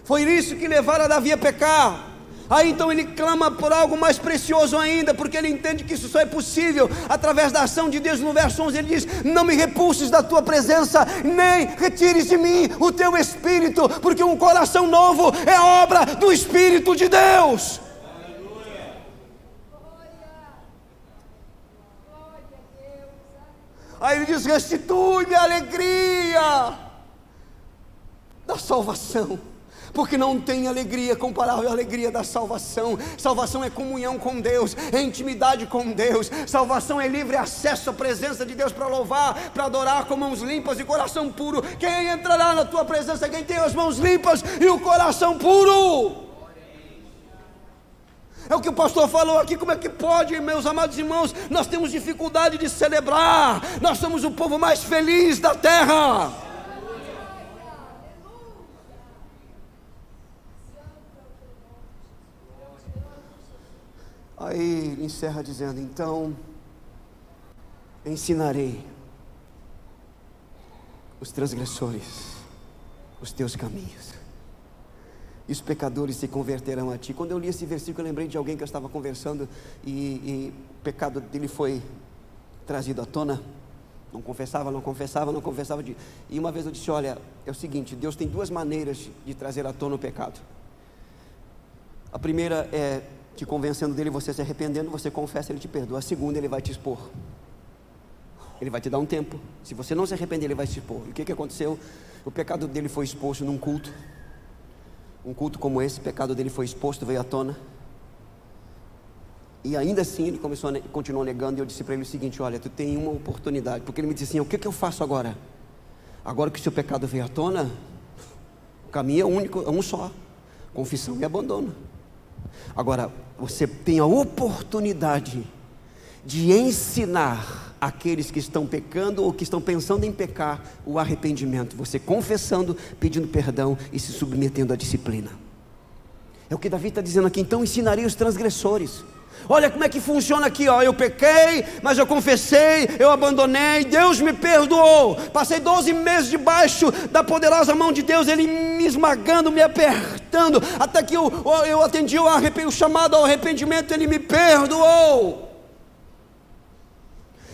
Foi isso que levara Davi a pecar. Aí então ele clama por algo mais precioso ainda, porque ele entende que isso só é possível através da ação de Deus. No verso 11 ele diz: não me repulses da tua presença, nem retires de mim o teu Espírito, porque um coração novo é obra do Espírito de Deus. Aí ele diz: restitui-me a alegria da salvação, porque não tem alegria comparável à alegria da salvação. Salvação é comunhão com Deus, é intimidade com Deus. Salvação é livre acesso à presença de Deus para louvar, para adorar com mãos limpas e coração puro. Quem entrará na tua presença? Quem tem as mãos limpas e o coração puro. É o que o pastor falou aqui. Como é que pode, meus amados irmãos? Nós temos dificuldade de celebrar. Nós somos o povo mais feliz da terra. Aí ele encerra dizendo: então ensinarei os transgressores os teus caminhos, e os pecadores se converterão a ti. Quando eu li esse versículo, eu lembrei de alguém que eu estava conversando, e o pecado dele foi trazido à tona. Não confessava. E uma vez eu disse: olha, é o seguinte, Deus tem duas maneiras de trazer à tona o pecado. A primeira é te convencendo dele, você se arrependendo, você confessa, ele te perdoa. A segunda, ele vai te expor. Ele vai te dar um tempo. Se você não se arrepender, ele vai te expor. E o que aconteceu? O pecado dele foi exposto num culto. Um culto como esse, o pecado dele foi exposto, veio à tona. E ainda assim ele continuou negando. E eu disse para ele o seguinte: olha, tu tem uma oportunidade. Porque ele me disse assim: o que eu faço agora? Agora que o seu pecado veio à tona, o caminho é único, é um só: confissão e abandono. Agora você tem a oportunidade de ensinar aqueles que estão pecando ou que estão pensando em pecar o arrependimento, você confessando, pedindo perdão e se submetendo à disciplina. É o que Davi está dizendo aqui. Então ensinarei os transgressores. Olha como é que funciona aqui, ó. Eu pequei, mas eu confessei, eu abandonei, Deus me perdoou. Passei 12 meses debaixo da poderosa mão de Deus, Ele me esmagando, me apertando, até que eu atendi o chamado ao arrependimento, Ele me perdoou.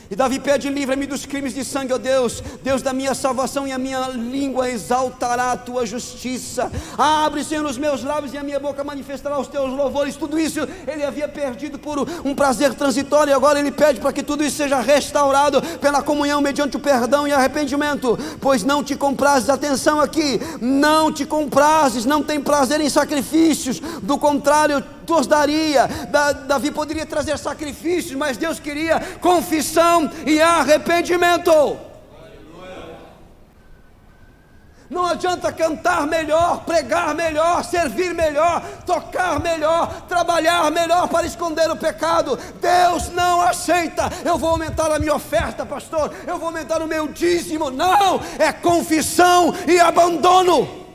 E Davi pede: livra-me dos crimes de sangue, ó Deus, Deus da minha salvação, e a minha língua exaltará a tua justiça. Abre, Senhor, os meus lábios, e a minha boca manifestará os teus louvores. Tudo isso ele havia perdido por um prazer transitório, e agora ele pede para que tudo isso seja restaurado pela comunhão mediante o perdão e arrependimento. Pois não te comprases, atenção aqui, não te comprases, não tem prazer em sacrifícios, do contrário tu os daria. Davi poderia trazer sacrifícios, mas Deus queria confissão e arrependimento. Não adianta cantar melhor, pregar melhor, servir melhor, tocar melhor, trabalhar melhor para esconder o pecado. Deus não aceita. Eu vou aumentar a minha oferta, pastor, eu vou aumentar o meu dízimo. Não, é confissão e abandono.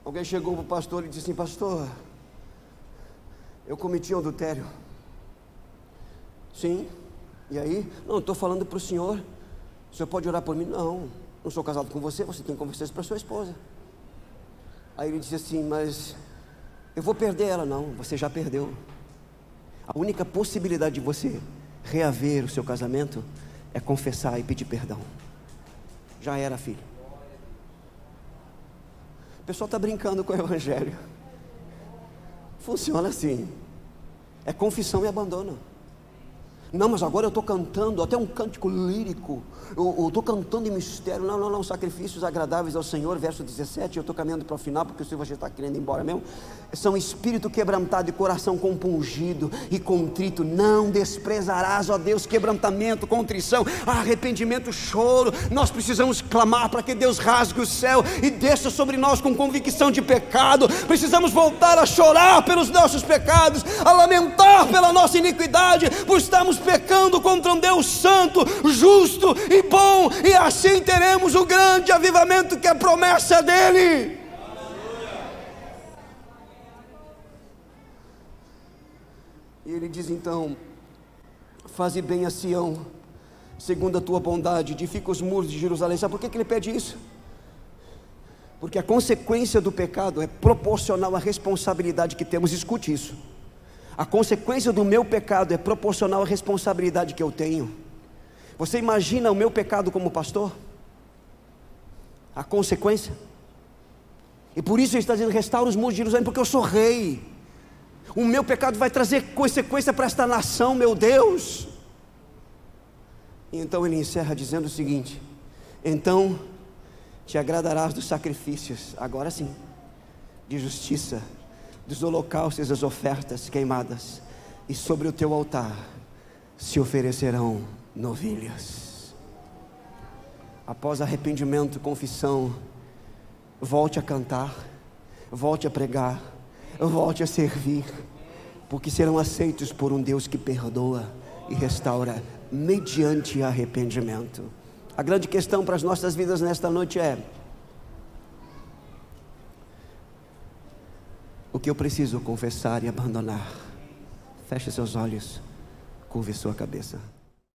Alguém chegou para o pastor e disse assim: pastor, eu cometi um adultério. Sim, e aí? Não, estou falando para o senhor pode orar por mim? Não sou casado com você, você tem que conversar isso para sua esposa. Aí ele disse assim: mas eu vou perder ela. Não, você já perdeu. A única possibilidade de você reaver o seu casamento é confessar e pedir perdão. Já era, filho. O pessoal está brincando com o evangelho. Funciona assim: é confissão e abandono. Não, mas agora eu estou cantando até um cântico lírico, eu estou cantando em mistério. Não, sacrifícios agradáveis ao Senhor, verso 17, eu estou caminhando para o final, porque o Senhor já está querendo ir embora mesmo. São espírito quebrantado e coração compungido e contrito, não desprezarás, ó Deus. Quebrantamento, contrição, arrependimento, choro. Nós precisamos clamar para que Deus rasgue o céu e desça sobre nós com convicção de pecado. Precisamos voltar a chorar pelos nossos pecados, a lamentar pela nossa iniquidade, por estarmos pecando contra um Deus santo, justo e bom, e assim teremos o grande avivamento que é a promessa dele. E ele diz então: faze bem a Sião, segundo a tua bondade, edifica os muros de Jerusalém. Sabe por que ele pede isso? Porque a consequência do pecado é proporcional à responsabilidade que temos. Escute isso: a consequência do meu pecado é proporcional à responsabilidade que eu tenho. Você imagina o meu pecado como pastor? A consequência. E por isso ele está dizendo: restaura os muros de Jerusalém, porque eu sou rei. O meu pecado vai trazer consequência para esta nação, meu Deus. E então ele encerra dizendo o seguinte: então te agradarás dos sacrifícios, agora sim, de justiça, dos holocaustos e das ofertas queimadas, e sobre o teu altar se oferecerão novilhas. Após arrependimento, confissão, volte a cantar, volte a pregar, volte a servir, porque serão aceitos por um Deus que perdoa e restaura mediante arrependimento. A grande questão para as nossas vidas nesta noite é: o que eu preciso confessar e abandonar? Feche seus olhos, curve sua cabeça.